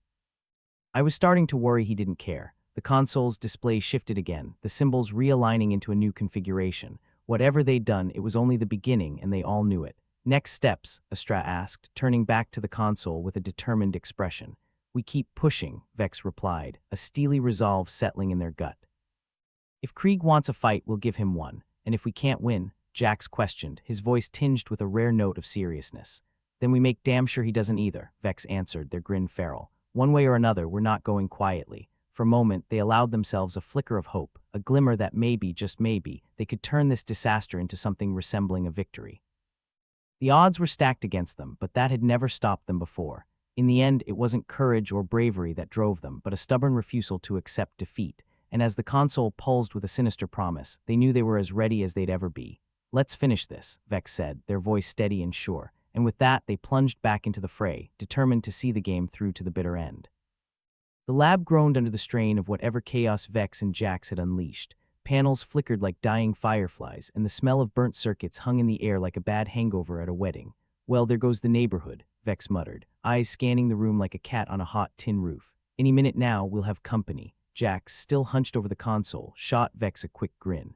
I was starting to worry he didn't care. The console's display shifted again, the symbols realigning into a new configuration. Whatever they'd done, it was only the beginning, and they all knew it. Next steps, Astra asked, turning back to the console with a determined expression. We keep pushing, Vex replied, a steely resolve settling in their gut. If Krieg wants a fight, we'll give him one. And if we can't win, Jax questioned, his voice tinged with a rare note of seriousness. Then we make damn sure he doesn't either, Vex answered, their grin feral. One way or another, we're not going quietly. For a moment, they allowed themselves a flicker of hope, a glimmer that maybe, just maybe, they could turn this disaster into something resembling a victory. The odds were stacked against them, but that had never stopped them before. In the end, it wasn't courage or bravery that drove them, but a stubborn refusal to accept defeat. And as the console pulsed with a sinister promise, they knew they were as ready as they'd ever be. Let's finish this, Vex said, their voice steady and sure. And with that, they plunged back into the fray, determined to see the game through to the bitter end. The lab groaned under the strain of whatever chaos Vex and Jax had unleashed. Panels flickered like dying fireflies, and the smell of burnt circuits hung in the air like a bad hangover at a wedding. Well, there goes the neighborhood, Vex muttered, eyes scanning the room like a cat on a hot tin roof. Any minute now, we'll have company. Jax, still hunched over the console, shot Vex a quick grin.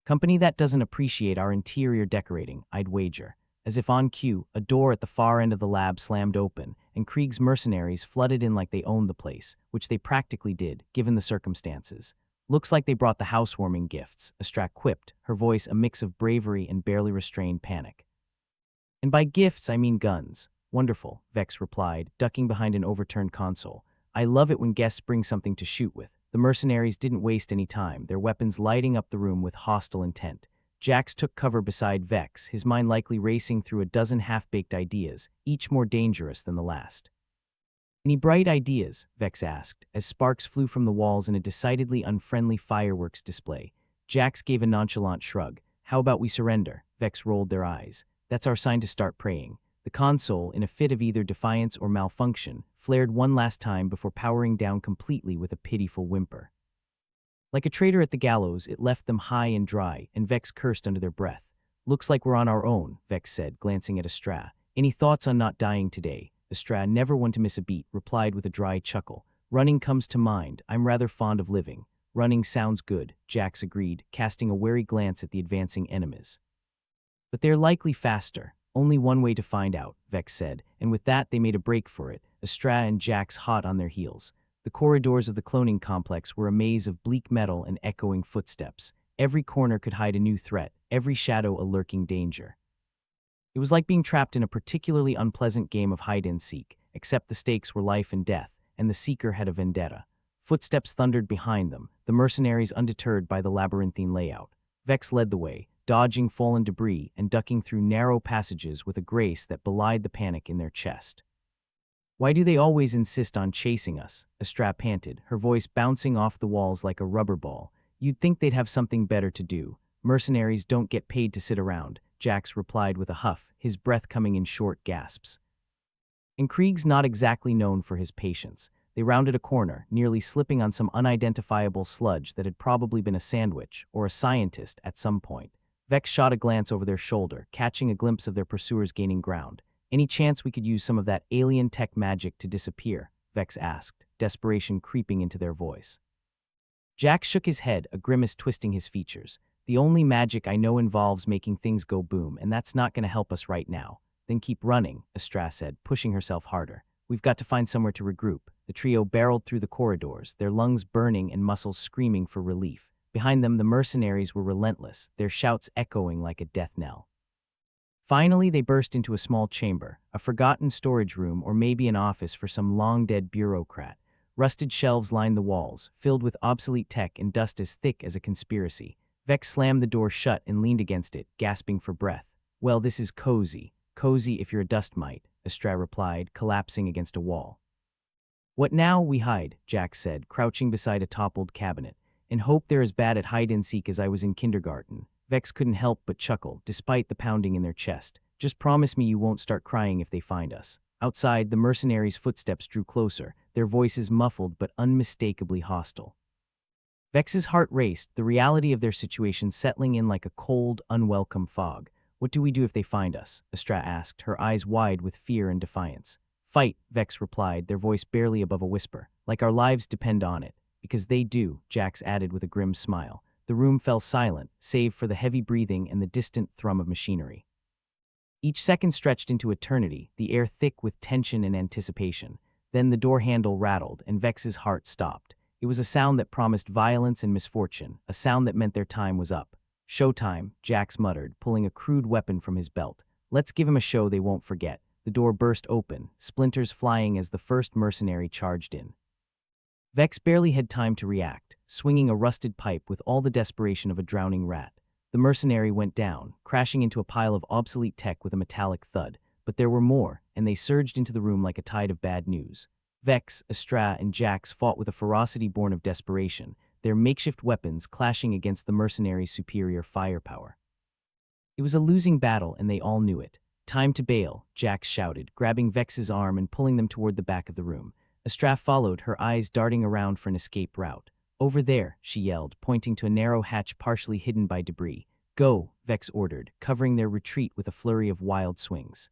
Company that doesn't appreciate our interior decorating, I'd wager. As if on cue, a door at the far end of the lab slammed open, and Krieg's mercenaries flooded in like they owned the place, which they practically did, given the circumstances. Looks like they brought the housewarming gifts, Astra quipped, her voice a mix of bravery and barely restrained panic. And by gifts, I mean guns. Wonderful, Vex replied, ducking behind an overturned console. I love it when guests bring something to shoot with. The mercenaries didn't waste any time, their weapons lighting up the room with hostile intent. Jax took cover beside Vex, his mind likely racing through a dozen half-baked ideas, each more dangerous than the last. Any bright ideas? Vex asked, as sparks flew from the walls in a decidedly unfriendly fireworks display. Jax gave a nonchalant shrug. How about we surrender? Vex rolled their eyes. That's our sign to start praying. The console, in a fit of either defiance or malfunction, flared one last time before powering down completely with a pitiful whimper. Like a traitor at the gallows, it left them high and dry, and Vex cursed under their breath. Looks like we're on our own, Vex said, glancing at Astra. Any thoughts on not dying today? Astra, never one to miss a beat, replied with a dry chuckle. Running comes to mind. I'm rather fond of living. Running sounds good, Jax agreed, casting a wary glance at the advancing enemies. But they're likely faster. Only one way to find out, Vex said, and with that they made a break for it, Astra and Jax hot on their heels. The corridors of the cloning complex were a maze of bleak metal and echoing footsteps. Every corner could hide a new threat, every shadow a lurking danger. It was like being trapped in a particularly unpleasant game of hide-and-seek, except the stakes were life and death, and the seeker had a vendetta. Footsteps thundered behind them, the mercenaries undeterred by the labyrinthine layout. Vex led the way, dodging fallen debris and ducking through narrow passages with a grace that belied the panic in their chest. Why do they always insist on chasing us? Astra panted, her voice bouncing off the walls like a rubber ball. You'd think they'd have something better to do. Mercenaries don't get paid to sit around, Jax replied with a huff, his breath coming in short gasps. And Krieg's not exactly known for his patience. They rounded a corner, nearly slipping on some unidentifiable sludge that had probably been a sandwich or a scientist at some point. Vex shot a glance over their shoulder, catching a glimpse of their pursuers gaining ground. Any chance we could use some of that alien tech magic to disappear? Vex asked, desperation creeping into their voice. Jax shook his head, a grimace twisting his features. The only magic I know involves making things go boom, and that's not going to help us right now. Then keep running, Astra said, pushing herself harder. We've got to find somewhere to regroup. The trio barreled through the corridors, their lungs burning and muscles screaming for relief. Behind them, the mercenaries were relentless, their shouts echoing like a death knell. Finally, they burst into a small chamber, a forgotten storage room or maybe an office for some long-dead bureaucrat. Rusted shelves lined the walls, filled with obsolete tech and dust as thick as a conspiracy. Vex slammed the door shut and leaned against it, gasping for breath. Well, this is cozy. Cozy if you're a dust mite, Astra replied, collapsing against a wall. What now? We hide, Jax said, crouching beside a toppled cabinet. And hope they're as bad at hide-and-seek as I was in kindergarten. Vex couldn't help but chuckle, despite the pounding in their chest. Just promise me you won't start crying if they find us. Outside, the mercenaries' footsteps drew closer, their voices muffled but unmistakably hostile. Vex's heart raced, the reality of their situation settling in like a cold, unwelcome fog. "What do we do if they find us?" Astra asked, her eyes wide with fear and defiance. "Fight," Vex replied, their voice barely above a whisper. "Like our lives depend on it." "Because they do," Jax added with a grim smile. The room fell silent, save for the heavy breathing and the distant thrum of machinery. Each second stretched into eternity, the air thick with tension and anticipation. Then the door handle rattled, and Vex's heart stopped. It was a sound that promised violence and misfortune, a sound that meant their time was up. "Showtime," Jax muttered, pulling a crude weapon from his belt. "Let's give him a show they won't forget." The door burst open, splinters flying as the first mercenary charged in. Vex barely had time to react, swinging a rusted pipe with all the desperation of a drowning rat. The mercenary went down, crashing into a pile of obsolete tech with a metallic thud. But there were more, and they surged into the room like a tide of bad news. Vex, Astra, and Jax fought with a ferocity born of desperation, their makeshift weapons clashing against the mercenaries' superior firepower. It was a losing battle, and they all knew it. "Time to bail," Jax shouted, grabbing Vex's arm and pulling them toward the back of the room. Astra followed, her eyes darting around for an escape route. "Over there," she yelled, pointing to a narrow hatch partially hidden by debris. "Go," Vex ordered, covering their retreat with a flurry of wild swings.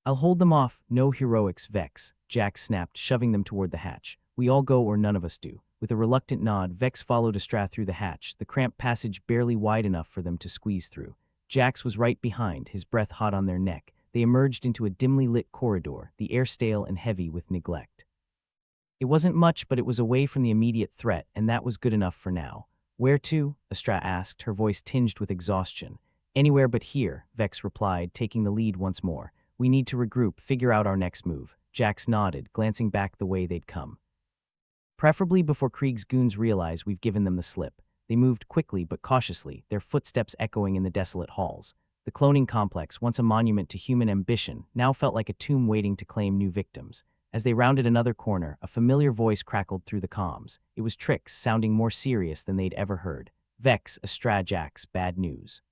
"I'll hold them off." "No heroics, Vex," Jax snapped, shoving them toward the hatch. "We all go or none of us do." With a reluctant nod, Vex followed Astra through the hatch, the cramped passage barely wide enough for them to squeeze through. Jax was right behind, his breath hot on their neck. They emerged into a dimly lit corridor, the air stale and heavy with neglect. It wasn't much, but it was away from the immediate threat, and that was good enough for now. "Where to?" Astra asked, her voice tinged with exhaustion. "Anywhere but here," Vex replied, taking the lead once more. "We need to regroup, figure out our next move." Jax nodded, glancing back the way they'd come. "Preferably before Krieg's goons realize we've given them the slip." They moved quickly but cautiously, their footsteps echoing in the desolate halls. The cloning complex, once a monument to human ambition, now felt like a tomb waiting to claim new victims. As they rounded another corner, a familiar voice crackled through the comms. It was Trix, sounding more serious than they'd ever heard. "Vex, Astra, Jax, bad news.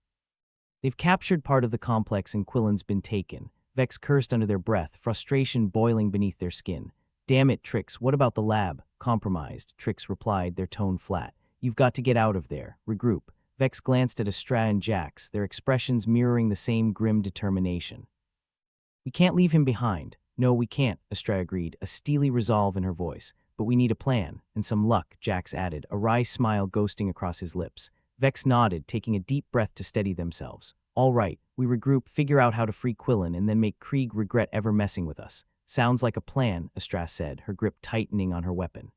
They've captured part of the complex and Quillen's been taken." Vex cursed under their breath, frustration boiling beneath their skin. "Damn it, Trix, what about the lab?" "Compromised," Trix replied, their tone flat. "You've got to get out of there. Regroup." Vex glanced at Astra and Jax, their expressions mirroring the same grim determination. "We can't leave him behind." "No, we can't," Astra agreed, a steely resolve in her voice. "But we need a plan, and some luck," Jax added, a wry smile ghosting across his lips. Vex nodded, taking a deep breath to steady themselves. "All right, we regroup, figure out how to free Quillen, and then make Krieg regret ever messing with us." "Sounds like a plan," Astra said, her grip tightening on her weapon.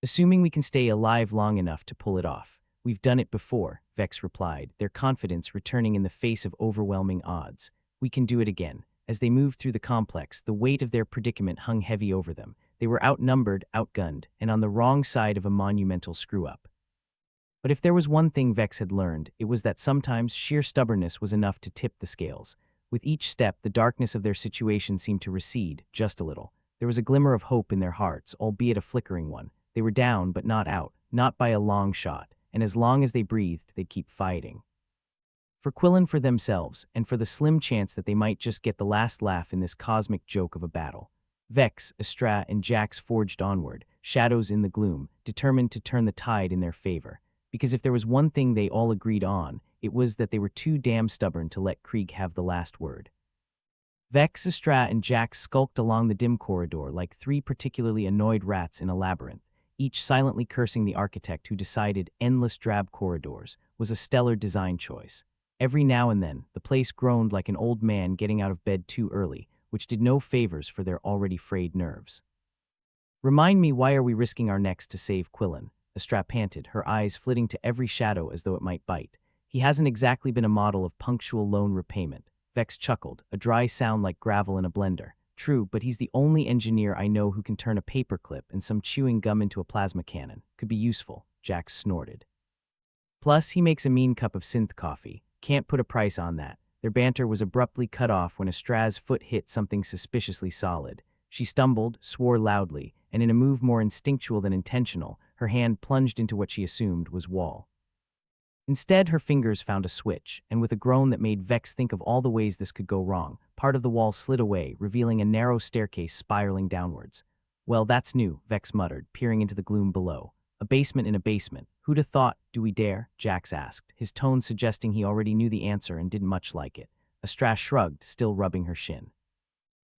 "Assuming we can stay alive long enough to pull it off." "We've done it before," Vex replied, their confidence returning in the face of overwhelming odds. "We can do it again." As they moved through the complex, the weight of their predicament hung heavy over them. They were outnumbered, outgunned, and on the wrong side of a monumental screw-up. But if there was one thing Vex had learned, it was that sometimes sheer stubbornness was enough to tip the scales. With each step, the darkness of their situation seemed to recede, just a little. There was a glimmer of hope in their hearts, albeit a flickering one. They were down, but not out, not by a long shot, and as long as they breathed, they'd keep fighting. For Quillen, for themselves, and for the slim chance that they might just get the last laugh in this cosmic joke of a battle. Vex, Astra, and Jax forged onward, shadows in the gloom, determined to turn the tide in their favor. Because if there was one thing they all agreed on, it was that they were too damn stubborn to let Krieg have the last word. Vex, Astra, and Jax skulked along the dim corridor like three particularly annoyed rats in a labyrinth, each silently cursing the architect who decided endless drab corridors was a stellar design choice. Every now and then, the place groaned like an old man getting out of bed too early, which did no favors for their already frayed nerves. "Remind me, why are we risking our necks to save Quillen?" Astra panted, her eyes flitting to every shadow as though it might bite. "He hasn't exactly been a model of punctual loan repayment." Vex chuckled, a dry sound like gravel in a blender. "True, but he's the only engineer I know who can turn a paperclip and some chewing gum into a plasma cannon. Could be useful," Jax snorted. "Plus, he makes a mean cup of synth coffee. Can't put a price on that." Their banter was abruptly cut off when Astra's foot hit something suspiciously solid. She stumbled, swore loudly, and in a move more instinctual than intentional, her hand plunged into what she assumed was wall. Instead, her fingers found a switch, and with a groan that made Vex think of all the ways this could go wrong, part of the wall slid away, revealing a narrow staircase spiraling downwards. Well, that's new, Vex muttered, peering into the gloom below. A basement in a basement. Who'd have thought? Do we dare? Jax asked, his tone suggesting he already knew the answer and didn't much like it. Astra shrugged, still rubbing her shin.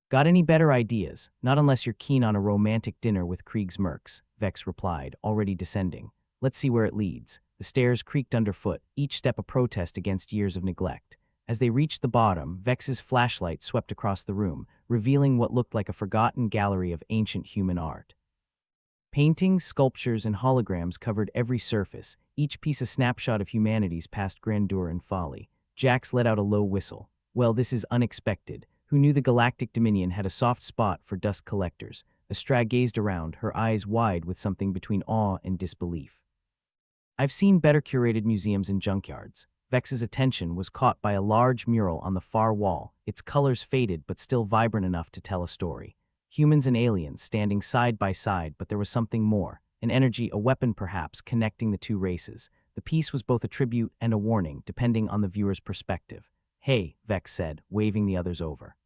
Got any better ideas? Not unless you're keen on a romantic dinner with Krieg's mercs, Vex replied, already descending. Let's see where it leads. The stairs creaked underfoot, each step a protest against years of neglect. As they reached the bottom, Vex's flashlight swept across the room, revealing what looked like a forgotten gallery of ancient human art. Paintings, sculptures, and holograms covered every surface, each piece a snapshot of humanity's past grandeur and folly. Jax let out a low whistle. Well, this is unexpected. Who knew the Galactic Dominion had a soft spot for dust collectors? Astra gazed around, her eyes wide with something between awe and disbelief. I've seen better curated museums and junkyards. Vex's attention was caught by a large mural on the far wall, its colors faded but still vibrant enough to tell a story. Humans and aliens standing side by side, but there was something more, an energy, a weapon perhaps, connecting the two races. The piece was both a tribute and a warning, depending on the viewer's perspective. Hey, Vex said, waving the others over.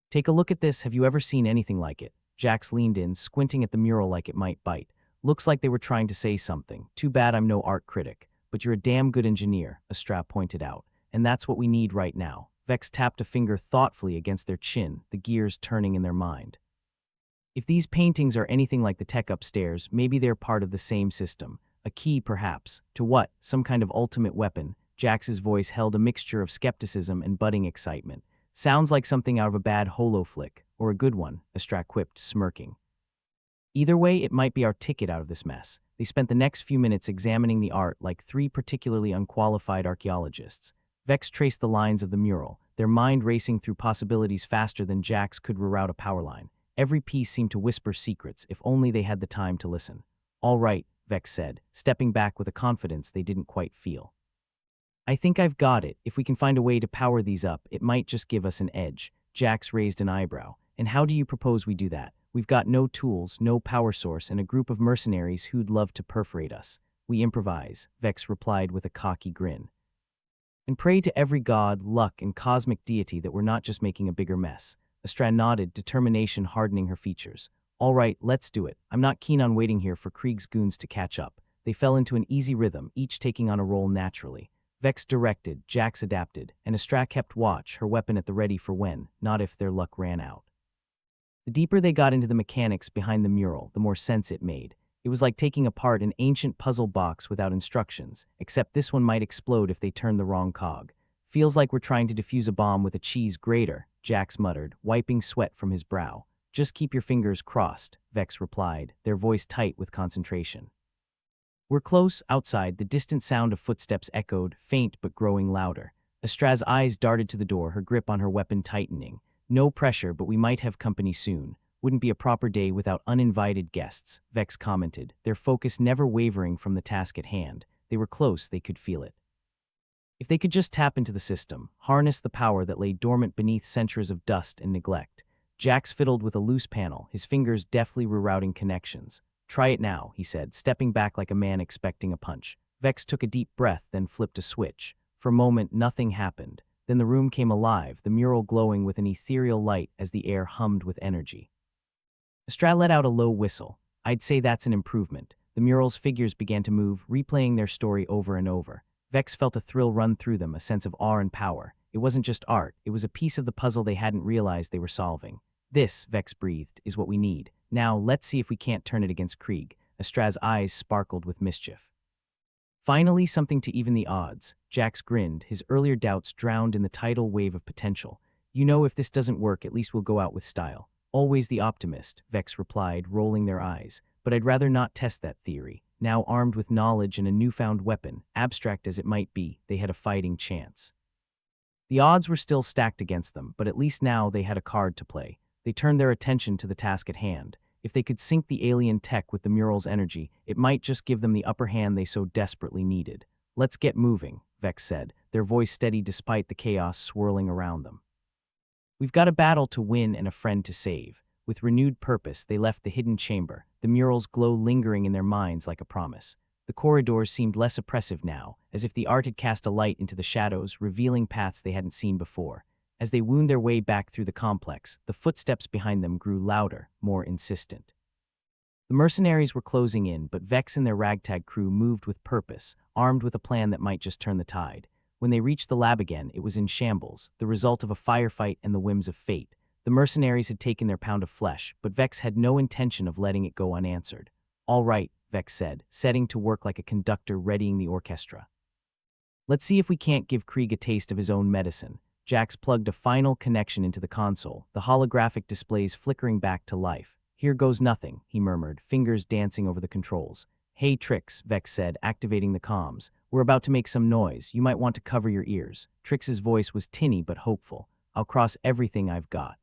Take a look at this, have you ever seen anything like it? Jax leaned in, squinting at the mural like it might bite. Looks like they were trying to say something. Too bad I'm no art critic. But you're a damn good engineer, Astra pointed out. And that's what we need right now. Vex tapped a finger thoughtfully against their chin, the gears turning in their mind. If these paintings are anything like the tech upstairs, maybe they're part of the same system. A key, perhaps. To what? Some kind of ultimate weapon. Jax's voice held a mixture of skepticism and budding excitement. Sounds like something out of a bad holo flick. Or a good one, Astra quipped, smirking. Either way, it might be our ticket out of this mess. They spent the next few minutes examining the art like three particularly unqualified archaeologists. Vex traced the lines of the mural, their mind racing through possibilities faster than Jax could reroute a power line. Every piece seemed to whisper secrets, if only they had the time to listen. All right, Vex said, stepping back with a confidence they didn't quite feel. I think I've got it. If we can find a way to power these up, it might just give us an edge. Jax raised an eyebrow. And how do you propose we do that? We've got no tools, no power source, and a group of mercenaries who'd love to perforate us. We improvise, Vex replied with a cocky grin. And pray to every god, luck, and cosmic deity that we're not just making a bigger mess. Astra nodded, determination hardening her features. All right, let's do it. I'm not keen on waiting here for Krieg's goons to catch up. They fell into an easy rhythm, each taking on a role naturally. Vex directed, Jax adapted, and Astra kept watch, her weapon at the ready for when, not if their luck ran out. The deeper they got into the mechanics behind the mural, the more sense it made. It was like taking apart an ancient puzzle box without instructions, except this one might explode if they turned the wrong cog. Feels like we're trying to defuse a bomb with a cheese grater, Jax muttered, wiping sweat from his brow. Just keep your fingers crossed, Vex replied, their voice tight with concentration. We're close. Outside, the distant sound of footsteps echoed, faint but growing louder. Astra's eyes darted to the door, her grip on her weapon tightening. No pressure, but we might have company soon. Wouldn't be a proper day without uninvited guests, Vex commented, their focus never wavering from the task at hand. They were close, they could feel it. If they could just tap into the system, harness the power that lay dormant beneath centuries of dust and neglect. Jax fiddled with a loose panel, his fingers deftly rerouting connections. Try it now, he said, stepping back like a man expecting a punch. Vex took a deep breath, then flipped a switch. For a moment, nothing happened. Then the room came alive, the mural glowing with an ethereal light as the air hummed with energy. Astra let out a low whistle. I'd say that's an improvement. The mural's figures began to move, replaying their story over and over. Vex felt a thrill run through them, a sense of awe and power. It wasn't just art, it was a piece of the puzzle they hadn't realized they were solving. This, Vex breathed, is what we need. Now, let's see if we can't turn it against Krieg. Astra's eyes sparkled with mischief. Finally, something to even the odds. Jax grinned, his earlier doubts drowned in the tidal wave of potential. You know, if this doesn't work, at least we'll go out with style. Always the optimist, Vex replied, rolling their eyes. But I'd rather not test that theory. Now armed with knowledge and a newfound weapon, abstract as it might be, they had a fighting chance. The odds were still stacked against them, but at least now they had a card to play. They turned their attention to the task at hand. If they could sync the alien tech with the mural's energy, it might just give them the upper hand they so desperately needed. Let's get moving, Vex said, their voice steady despite the chaos swirling around them. We've got a battle to win and a friend to save. With renewed purpose, they left the hidden chamber, the mural's glow lingering in their minds like a promise. The corridors seemed less oppressive now, as if the art had cast a light into the shadows, revealing paths they hadn't seen before. As they wound their way back through the complex, the footsteps behind them grew louder, more insistent. The mercenaries were closing in, but Vex and their ragtag crew moved with purpose, armed with a plan that might just turn the tide. When they reached the lab again, it was in shambles, the result of a firefight and the whims of fate. The mercenaries had taken their pound of flesh, but Vex had no intention of letting it go unanswered. "All right," Vex said, setting to work like a conductor readying the orchestra. "Let's see if we can't give Krieg a taste of his own medicine." Jax plugged a final connection into the console, the holographic displays flickering back to life. "Here goes nothing," he murmured, fingers dancing over the controls. "Hey Trix," Vex said, activating the comms. "We're about to make some noise. You might want to cover your ears." Trix's voice was tinny but hopeful. "I'll cross everything I've got."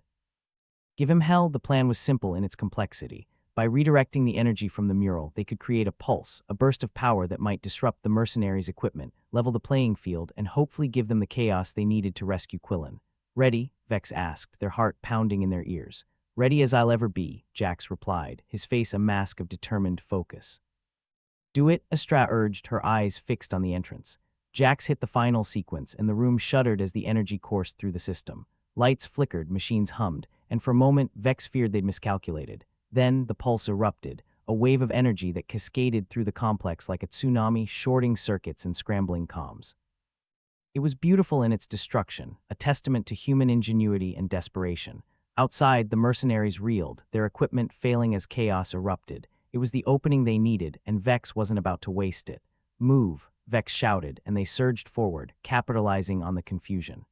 Give him hell. The plan was simple in its complexity. By redirecting the energy from the mural, they could create a pulse, a burst of power that might disrupt the mercenaries' equipment, level the playing field, and hopefully give them the chaos they needed to rescue Quillen. "Ready?" Vex asked, their heart pounding in their ears. "Ready as I'll ever be," Jax replied, his face a mask of determined focus. "Do it," Astra urged, her eyes fixed on the entrance. Jax hit the final sequence, and the room shuddered as the energy coursed through the system. Lights flickered, machines hummed, and for a moment, Vex feared they'd miscalculated. Then, the pulse erupted, a wave of energy that cascaded through the complex like a tsunami, shorting circuits and scrambling comms. It was beautiful in its destruction, a testament to human ingenuity and desperation. Outside, the mercenaries reeled, their equipment failing as chaos erupted. It was the opening they needed, and Vex wasn't about to waste it. "Move," Vex shouted, and they surged forward, capitalizing on the confusion.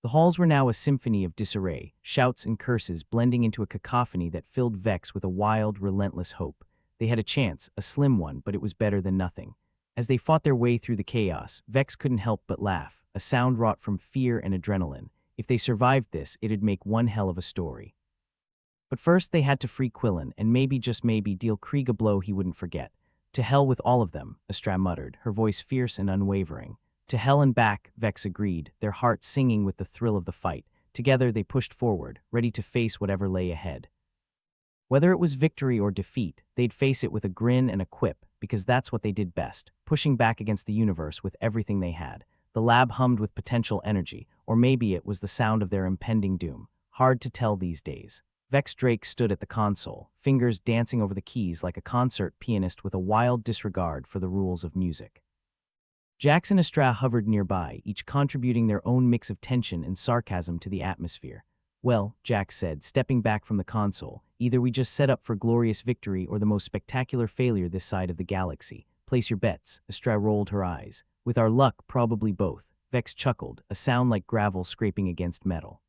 The halls were now a symphony of disarray, shouts and curses blending into a cacophony that filled Vex with a wild, relentless hope. They had a chance, a slim one, but it was better than nothing. As they fought their way through the chaos, Vex couldn't help but laugh, a sound wrought from fear and adrenaline. If they survived this, it'd make one hell of a story. But first they had to free Quillen, and maybe, just maybe, deal Krieg a blow he wouldn't forget. "To hell with all of them," Astra muttered, her voice fierce and unwavering. "To hell and back," Vex agreed, their hearts singing with the thrill of the fight. Together they pushed forward, ready to face whatever lay ahead. Whether it was victory or defeat, they'd face it with a grin and a quip, because that's what they did best, pushing back against the universe with everything they had. The lab hummed with potential energy, or maybe it was the sound of their impending doom. Hard to tell these days. Vex Drake stood at the console, fingers dancing over the keys like a concert pianist with a wild disregard for the rules of music. Jax and Astra hovered nearby, each contributing their own mix of tension and sarcasm to the atmosphere. "Well," Jax said, stepping back from the console, "either we just set up for glorious victory or the most spectacular failure this side of the galaxy. Place your bets." Astra rolled her eyes. "With our luck, probably both." Vex chuckled, a sound like gravel scraping against metal.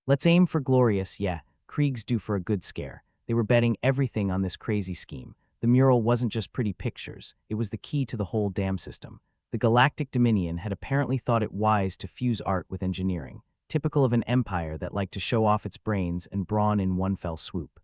"Let's aim for glorious, yeah. Krieg's due for a good scare." They were betting everything on this crazy scheme. The mural wasn't just pretty pictures, it was the key to the whole damn system. The Galactic Dominion had apparently thought it wise to fuse art with engineering, typical of an empire that liked to show off its brains and brawn in one fell swoop.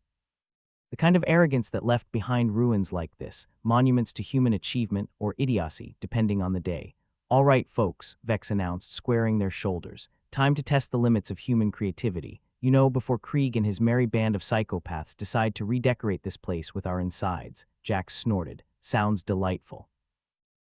The kind of arrogance that left behind ruins like this, monuments to human achievement or idiocy, depending on the day. "All right, folks," Vex announced, squaring their shoulders. "Time to test the limits of human creativity. You know, before Krieg and his merry band of psychopaths decide to redecorate this place with our insides." Jax snorted. "Sounds delightful.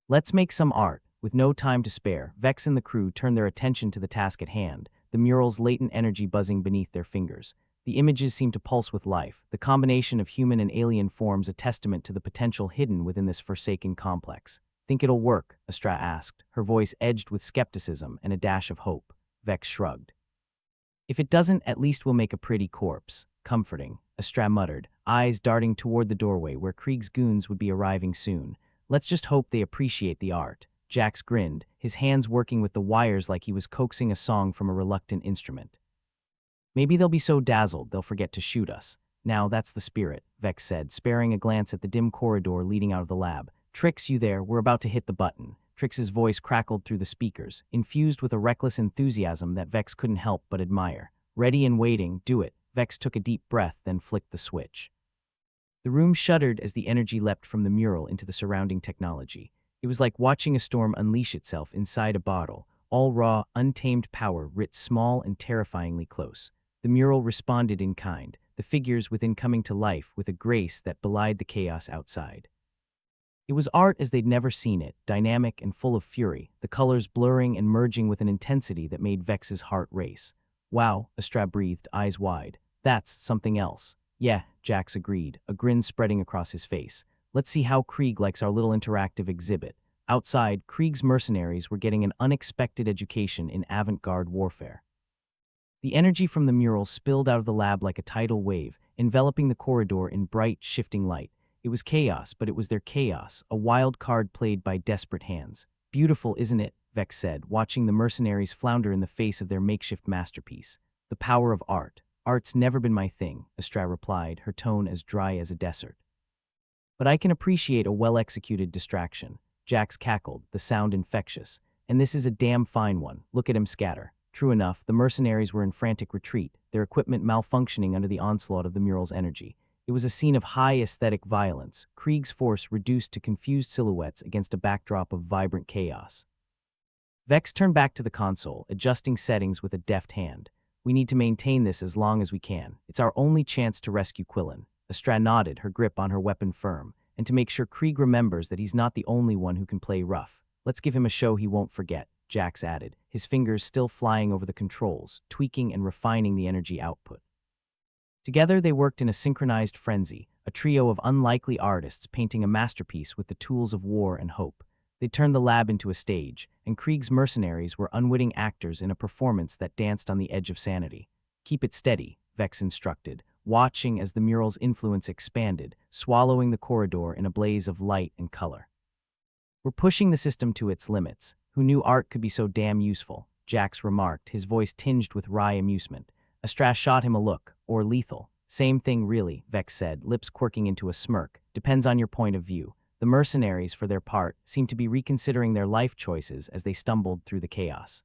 Let's make some art." With no time to spare, Vex and the crew turned their attention to the task at hand, the mural's latent energy buzzing beneath their fingers. The images seemed to pulse with life, the combination of human and alien forms a testament to the potential hidden within this forsaken complex. "Think it'll work?" Astra asked, her voice edged with skepticism and a dash of hope. Vex shrugged. "If it doesn't, at least we'll make a pretty corpse." "Comforting," Astra muttered, eyes darting toward the doorway where Krieg's goons would be arriving soon. "Let's just hope they appreciate the art." Jax grinned, his hands working with the wires like he was coaxing a song from a reluctant instrument. "Maybe they'll be so dazzled they'll forget to shoot us." "Now that's the spirit," Vex said, sparing a glance at the dim corridor leading out of the lab. "Trix, you there? We're about to hit the button." Trix's voice crackled through the speakers, infused with a reckless enthusiasm that Vex couldn't help but admire. "Ready and waiting, do it." Vex took a deep breath, then flicked the switch. The room shuddered as the energy leapt from the mural into the surrounding technology. It was like watching a storm unleash itself inside a bottle, all raw, untamed power writ small and terrifyingly close. The mural responded in kind, the figures within coming to life with a grace that belied the chaos outside. It was art as they'd never seen it, dynamic and full of fury, the colors blurring and merging with an intensity that made Vex's heart race. Wow, Astra breathed, eyes wide. That's something else. Yeah, Jax agreed, a grin spreading across his face. Let's see how Krieg likes our little interactive exhibit. Outside, Krieg's mercenaries were getting an unexpected education in avant-garde warfare. The energy from the murals spilled out of the lab like a tidal wave, enveloping the corridor in bright, shifting light. It was chaos, but it was their chaos, a wild card played by desperate hands. Beautiful, isn't it? Vex said, watching the mercenaries flounder in the face of their makeshift masterpiece. The power of art. Art's never been my thing, Astra replied, her tone as dry as a desert. But I can appreciate a well-executed distraction. Jax cackled, the sound infectious. And this is a damn fine one. Look at him scatter. True enough, the mercenaries were in frantic retreat, their equipment malfunctioning under the onslaught of the mural's energy. It was a scene of high aesthetic violence, Krieg's force reduced to confused silhouettes against a backdrop of vibrant chaos. Vex turned back to the console, adjusting settings with a deft hand. We need to maintain this as long as we can. It's our only chance to rescue Quillen. Astra nodded, her grip on her weapon firm, and to make sure Krieg remembers that he's not the only one who can play rough. Let's give him a show he won't forget, Jax added, his fingers still flying over the controls, tweaking and refining the energy output. Together they worked in a synchronized frenzy, a trio of unlikely artists painting a masterpiece with the tools of war and hope. They turned the lab into a stage, and Krieg's mercenaries were unwitting actors in a performance that danced on the edge of sanity. Keep it steady, Vex instructed, watching as the mural's influence expanded, swallowing the corridor in a blaze of light and color. We're pushing the system to its limits. Who knew art could be so damn useful? Jax remarked, his voice tinged with wry amusement. Astra shot him a look, or lethal. Same thing really, Vex said, lips quirking into a smirk. Depends on your point of view. The mercenaries, for their part, seemed to be reconsidering their life choices as they stumbled through the chaos.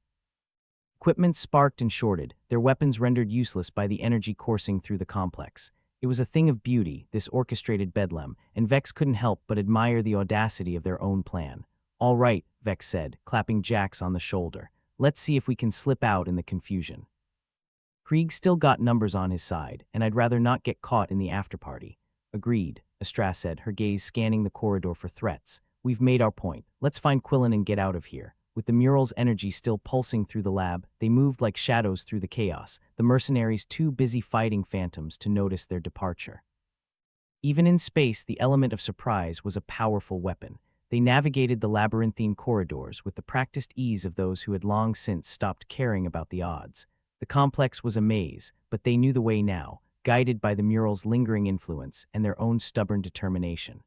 Equipment sparked and shorted, their weapons rendered useless by the energy coursing through the complex. It was a thing of beauty, this orchestrated bedlam, and Vex couldn't help but admire the audacity of their own plan. All right, Vex said, clapping Jax on the shoulder. Let's see if we can slip out in the confusion. Krieg still got numbers on his side, and I'd rather not get caught in the afterparty. Agreed, Astra said, her gaze scanning the corridor for threats. We've made our point. Let's find Quillen and get out of here. With the mural's energy still pulsing through the lab, they moved like shadows through the chaos, the mercenaries too busy fighting phantoms to notice their departure. Even in space, the element of surprise was a powerful weapon. They navigated the labyrinthine corridors with the practiced ease of those who had long since stopped caring about the odds. The complex was a maze, but they knew the way now, guided by the mural's lingering influence and their own stubborn determination.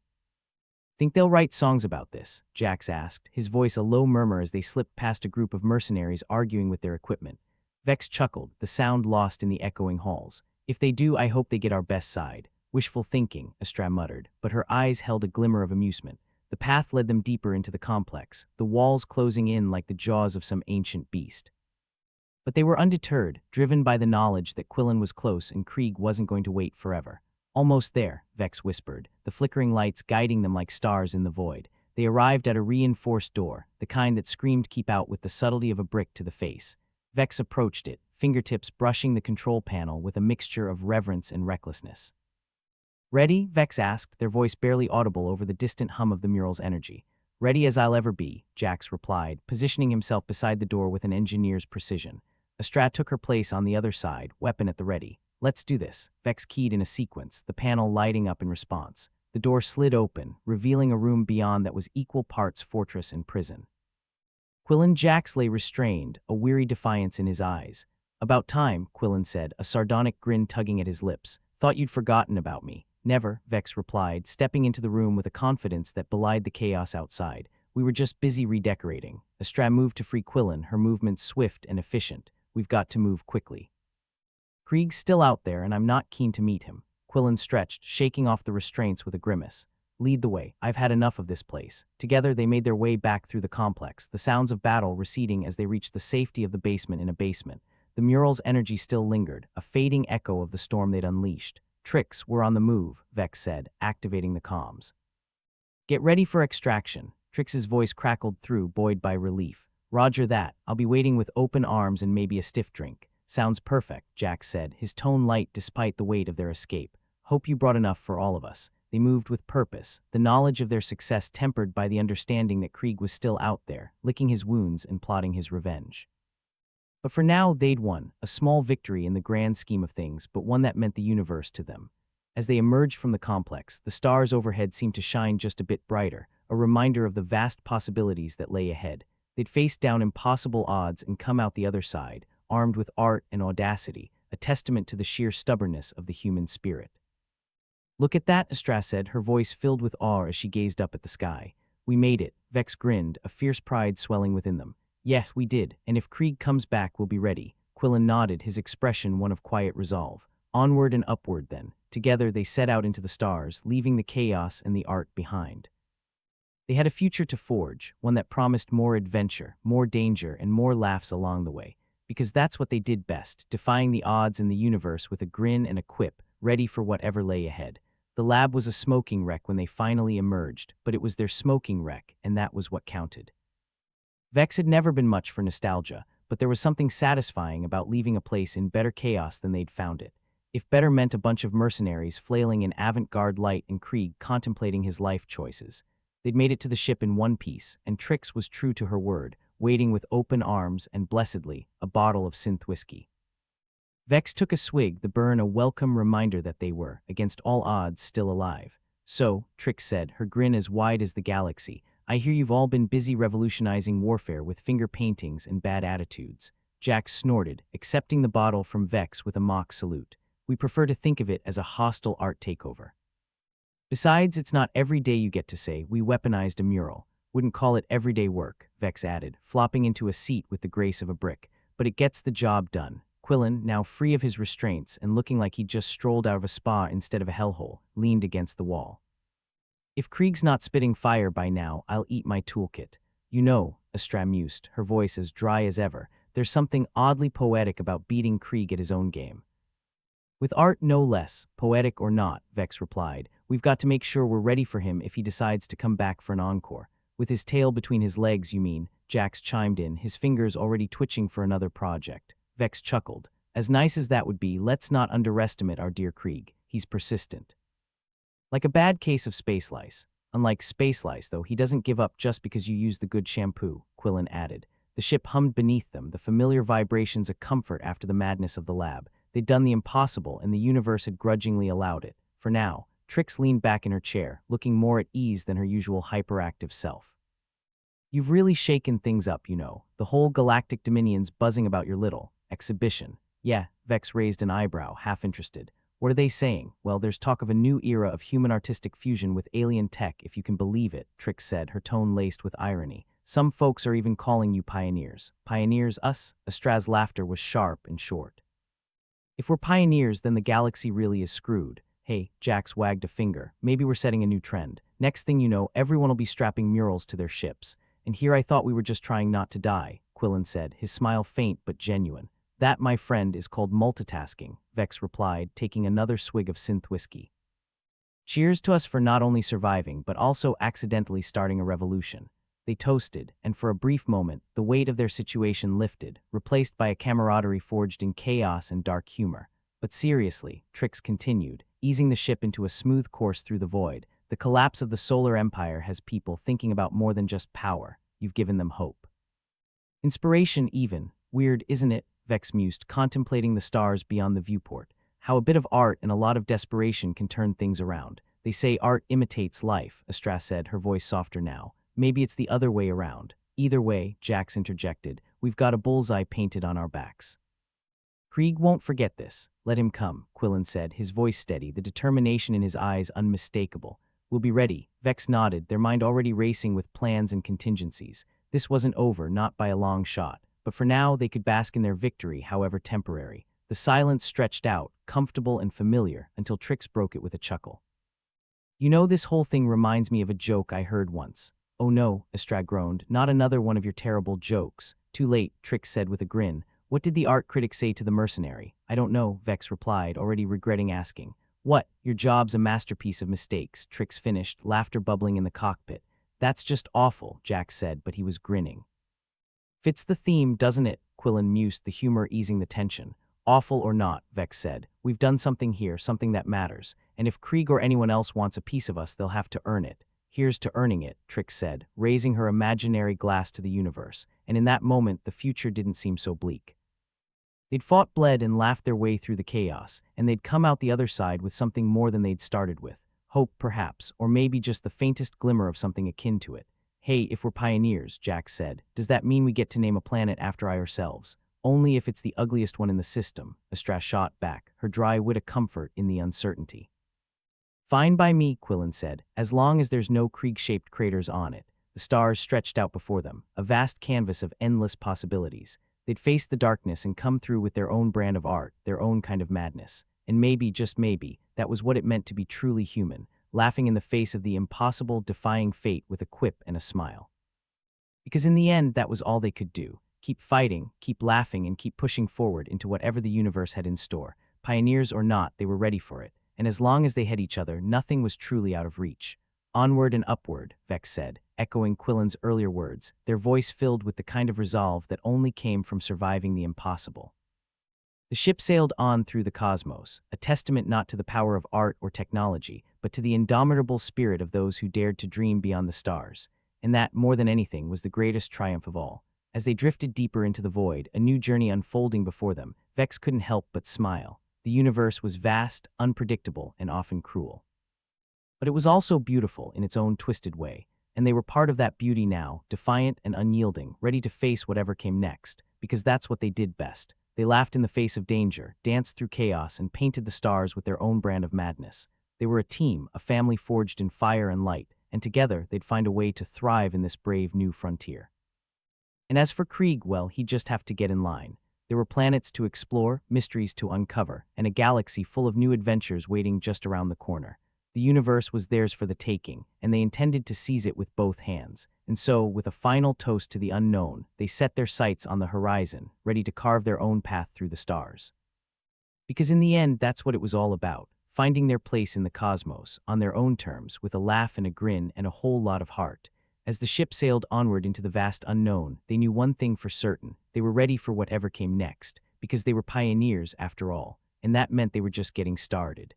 Think they'll write songs about this? Jax asked, his voice a low murmur as they slipped past a group of mercenaries arguing with their equipment. Vex chuckled, the sound lost in the echoing halls. If they do, I hope they get our best side. Wishful thinking, Astra muttered, but her eyes held a glimmer of amusement. The path led them deeper into the complex, the walls closing in like the jaws of some ancient beast. But they were undeterred, driven by the knowledge that Quillen was close and Krieg wasn't going to wait forever. Almost there, Vex whispered, the flickering lights guiding them like stars in the void. They arrived at a reinforced door, the kind that screamed keep out with the subtlety of a brick to the face. Vex approached it, fingertips brushing the control panel with a mixture of reverence and recklessness. Ready? Vex asked, their voice barely audible over the distant hum of the mural's energy. Ready as I'll ever be, Jax replied, positioning himself beside the door with an engineer's precision. Astra took her place on the other side, weapon at the ready. Let's do this, Vex keyed in a sequence, the panel lighting up in response. The door slid open, revealing a room beyond that was equal parts fortress and prison. Quillen Jax lay restrained, a weary defiance in his eyes. About time, Quillen said, a sardonic grin tugging at his lips. Thought you'd forgotten about me. Never, Vex replied, stepping into the room with a confidence that belied the chaos outside. We were just busy redecorating. Astra moved to free Quillen, her movements swift and efficient. We've got to move quickly. Krieg's still out there, and I'm not keen to meet him. Quillen stretched, shaking off the restraints with a grimace. Lead the way. I've had enough of this place. Together, they made their way back through the complex, the sounds of battle receding as they reached the safety of the basement in a basement. The mural's energy still lingered, a fading echo of the storm they'd unleashed. Tricks were on the move, Vex said, activating the comms. Get ready for extraction. Trix's voice crackled through, buoyed by relief. Roger that. I'll be waiting with open arms and maybe a stiff drink. Sounds perfect, Jax said, his tone light despite the weight of their escape. Hope you brought enough for all of us. They moved with purpose, the knowledge of their success tempered by the understanding that Krieg was still out there, licking his wounds and plotting his revenge. But for now, they'd won, a small victory in the grand scheme of things, but one that meant the universe to them. As they emerged from the complex, the stars overhead seemed to shine just a bit brighter, a reminder of the vast possibilities that lay ahead. They'd face down impossible odds and come out the other side, armed with art and audacity, a testament to the sheer stubbornness of the human spirit. "Look at that," Astra said, her voice filled with awe as she gazed up at the sky. "We made it," Vex grinned, a fierce pride swelling within them. "Yes, we did, and if Krieg comes back, we'll be ready." Quillen nodded, his expression one of quiet resolve. Onward and upward then. Together they set out into the stars, leaving the chaos and the art behind. They had a future to forge, one that promised more adventure, more danger, and more laughs along the way. Because that's what they did best, defying the odds in the universe with a grin and a quip, ready for whatever lay ahead. The lab was a smoking wreck when they finally emerged, but it was their smoking wreck, and that was what counted. Vex had never been much for nostalgia, but there was something satisfying about leaving a place in better chaos than they'd found it. If better meant a bunch of mercenaries flailing in avant-garde light and Krieg contemplating his life choices. They'd made it to the ship in one piece, and Trix was true to her word, waiting with open arms and, blessedly, a bottle of synth whiskey. Vex took a swig, the burn a welcome reminder that they were, against all odds, still alive. "So," Trix said, her grin as wide as the galaxy, "I hear you've all been busy revolutionizing warfare with finger paintings and bad attitudes." Jack snorted, accepting the bottle from Vex with a mock salute. "We prefer to think of it as a hostile art takeover. Besides, it's not every day you get to say, we weaponized a mural. Wouldn't call it everyday work," Vex added, flopping into a seat with the grace of a brick. "But it gets the job done." Quillen, now free of his restraints and looking like he'd just strolled out of a spa instead of a hellhole, leaned against the wall. "If Krieg's not spitting fire by now, I'll eat my toolkit. You know," Astra mused, her voice as dry as ever, "there's something oddly poetic about beating Krieg at his own game." "With art no less, poetic or not," Vex replied, "we've got to make sure we're ready for him if he decides to come back for an encore." "With his tail between his legs, you mean," Jax chimed in, his fingers already twitching for another project. Vex chuckled. "As nice as that would be, let's not underestimate our dear Krieg. He's persistent. Like a bad case of space lice. Unlike space lice, though, he doesn't give up just because you use the good shampoo," Quillen added. The ship hummed beneath them, the familiar vibrations a comfort after the madness of the lab. They'd done the impossible, and the universe had grudgingly allowed it. For now, Trix leaned back in her chair, looking more at ease than her usual hyperactive self. "You've really shaken things up, you know. The whole Galactic Dominion's buzzing about your little exhibition." "Yeah," Vex raised an eyebrow, half interested. "What are they saying?" "Well, there's talk of a new era of human artistic fusion with alien tech, if you can believe it," Trix said, her tone laced with irony. "Some folks are even calling you pioneers." "Pioneers, us?" Astra's laughter was sharp and short. "If we're pioneers, then the galaxy really is screwed." "Hey," Jax wagged a finger, "maybe we're setting a new trend. Next thing you know, everyone will be strapping murals to their ships. And here I thought we were just trying not to die," Quillen said, his smile faint but genuine. "That, my friend, is called multitasking," Vex replied, taking another swig of synth whiskey. "Cheers to us for not only surviving, but also accidentally starting a revolution." They toasted, and for a brief moment, the weight of their situation lifted, replaced by a camaraderie forged in chaos and dark humor. "But seriously," Trix continued, easing the ship into a smooth course through the void, "the collapse of the solar empire has people thinking about more than just power. You've given them hope. Inspiration even. Weird, isn't it?" Vex mused, contemplating the stars beyond the viewport. "How a bit of art and a lot of desperation can turn things around. They say art imitates life," Astra said, her voice softer now. "Maybe it's the other way around." "Either way," Jax interjected, "we've got a bullseye painted on our backs." "Krieg won't forget this. Let him come," Quillen said, his voice steady, the determination in his eyes unmistakable. "We'll be ready." Vex nodded, their mind already racing with plans and contingencies. This wasn't over, not by a long shot. But for now, they could bask in their victory, however temporary. The silence stretched out, comfortable and familiar, until Trix broke it with a chuckle. "You know, this whole thing reminds me of a joke I heard once." "Oh no," Astra groaned, "not another one of your terrible jokes." "Too late," Trix said with a grin. "What did the art critic say to the mercenary?" "I don't know," Vex replied, already regretting asking. "What? Your job's a masterpiece of mistakes," Trix finished, laughter bubbling in the cockpit. "That's just awful," Jack said, but he was grinning. "Fits the theme, doesn't it?" Quillen mused, the humor easing the tension. "Awful or not," Vex said, We've done something here, something that matters, and if Krieg or anyone else wants a piece of us, they'll have to earn it. Here's to earning it, Trix said, raising her imaginary glass to the universe, and in that moment the future didn't seem so bleak. They'd fought, bled, and laughed their way through the chaos, and they'd come out the other side with something more than they'd started with. Hope, perhaps, or maybe just the faintest glimmer of something akin to it. Hey, if we're pioneers, Jack said, does that mean we get to name a planet after ourselves? Only if it's the ugliest one in the system, Astra shot back, her dry wit a comfort in the uncertainty. Fine by me, Quillen said, as long as there's no Krieg-shaped craters on it. The stars stretched out before them, a vast canvas of endless possibilities. They'd face the darkness and come through with their own brand of art, their own kind of madness. And maybe, just maybe, that was what it meant to be truly human, laughing in the face of the impossible, defying fate with a quip and a smile. Because in the end, that was all they could do. Keep fighting, keep laughing, and keep pushing forward into whatever the universe had in store. Pioneers or not, they were ready for it. And as long as they had each other, nothing was truly out of reach. Onward and upward, Vex said, echoing Quillen's earlier words, their voice filled with the kind of resolve that only came from surviving the impossible. The ship sailed on through the cosmos, a testament not to the power of art or technology, but to the indomitable spirit of those who dared to dream beyond the stars. And that, more than anything, was the greatest triumph of all. As they drifted deeper into the void, a new journey unfolding before them, Vex couldn't help but smile. The universe was vast, unpredictable, and often cruel. But it was also beautiful in its own twisted way, and they were part of that beauty now, defiant and unyielding, ready to face whatever came next, because that's what they did best. They laughed in the face of danger, danced through chaos, and painted the stars with their own brand of madness. They were a team, a family forged in fire and light, and together they'd find a way to thrive in this brave new frontier. And as for Krieg, well, he'd just have to get in line. There were planets to explore, mysteries to uncover, and a galaxy full of new adventures waiting just around the corner. The universe was theirs for the taking, and they intended to seize it with both hands. And so, with a final toast to the unknown, they set their sights on the horizon, ready to carve their own path through the stars. Because in the end, that's what it was all about, finding their place in the cosmos, on their own terms, with a laugh and a grin and a whole lot of heart. As the ship sailed onward into the vast unknown, they knew one thing for certain: they were ready for whatever came next, because they were pioneers after all, and that meant they were just getting started.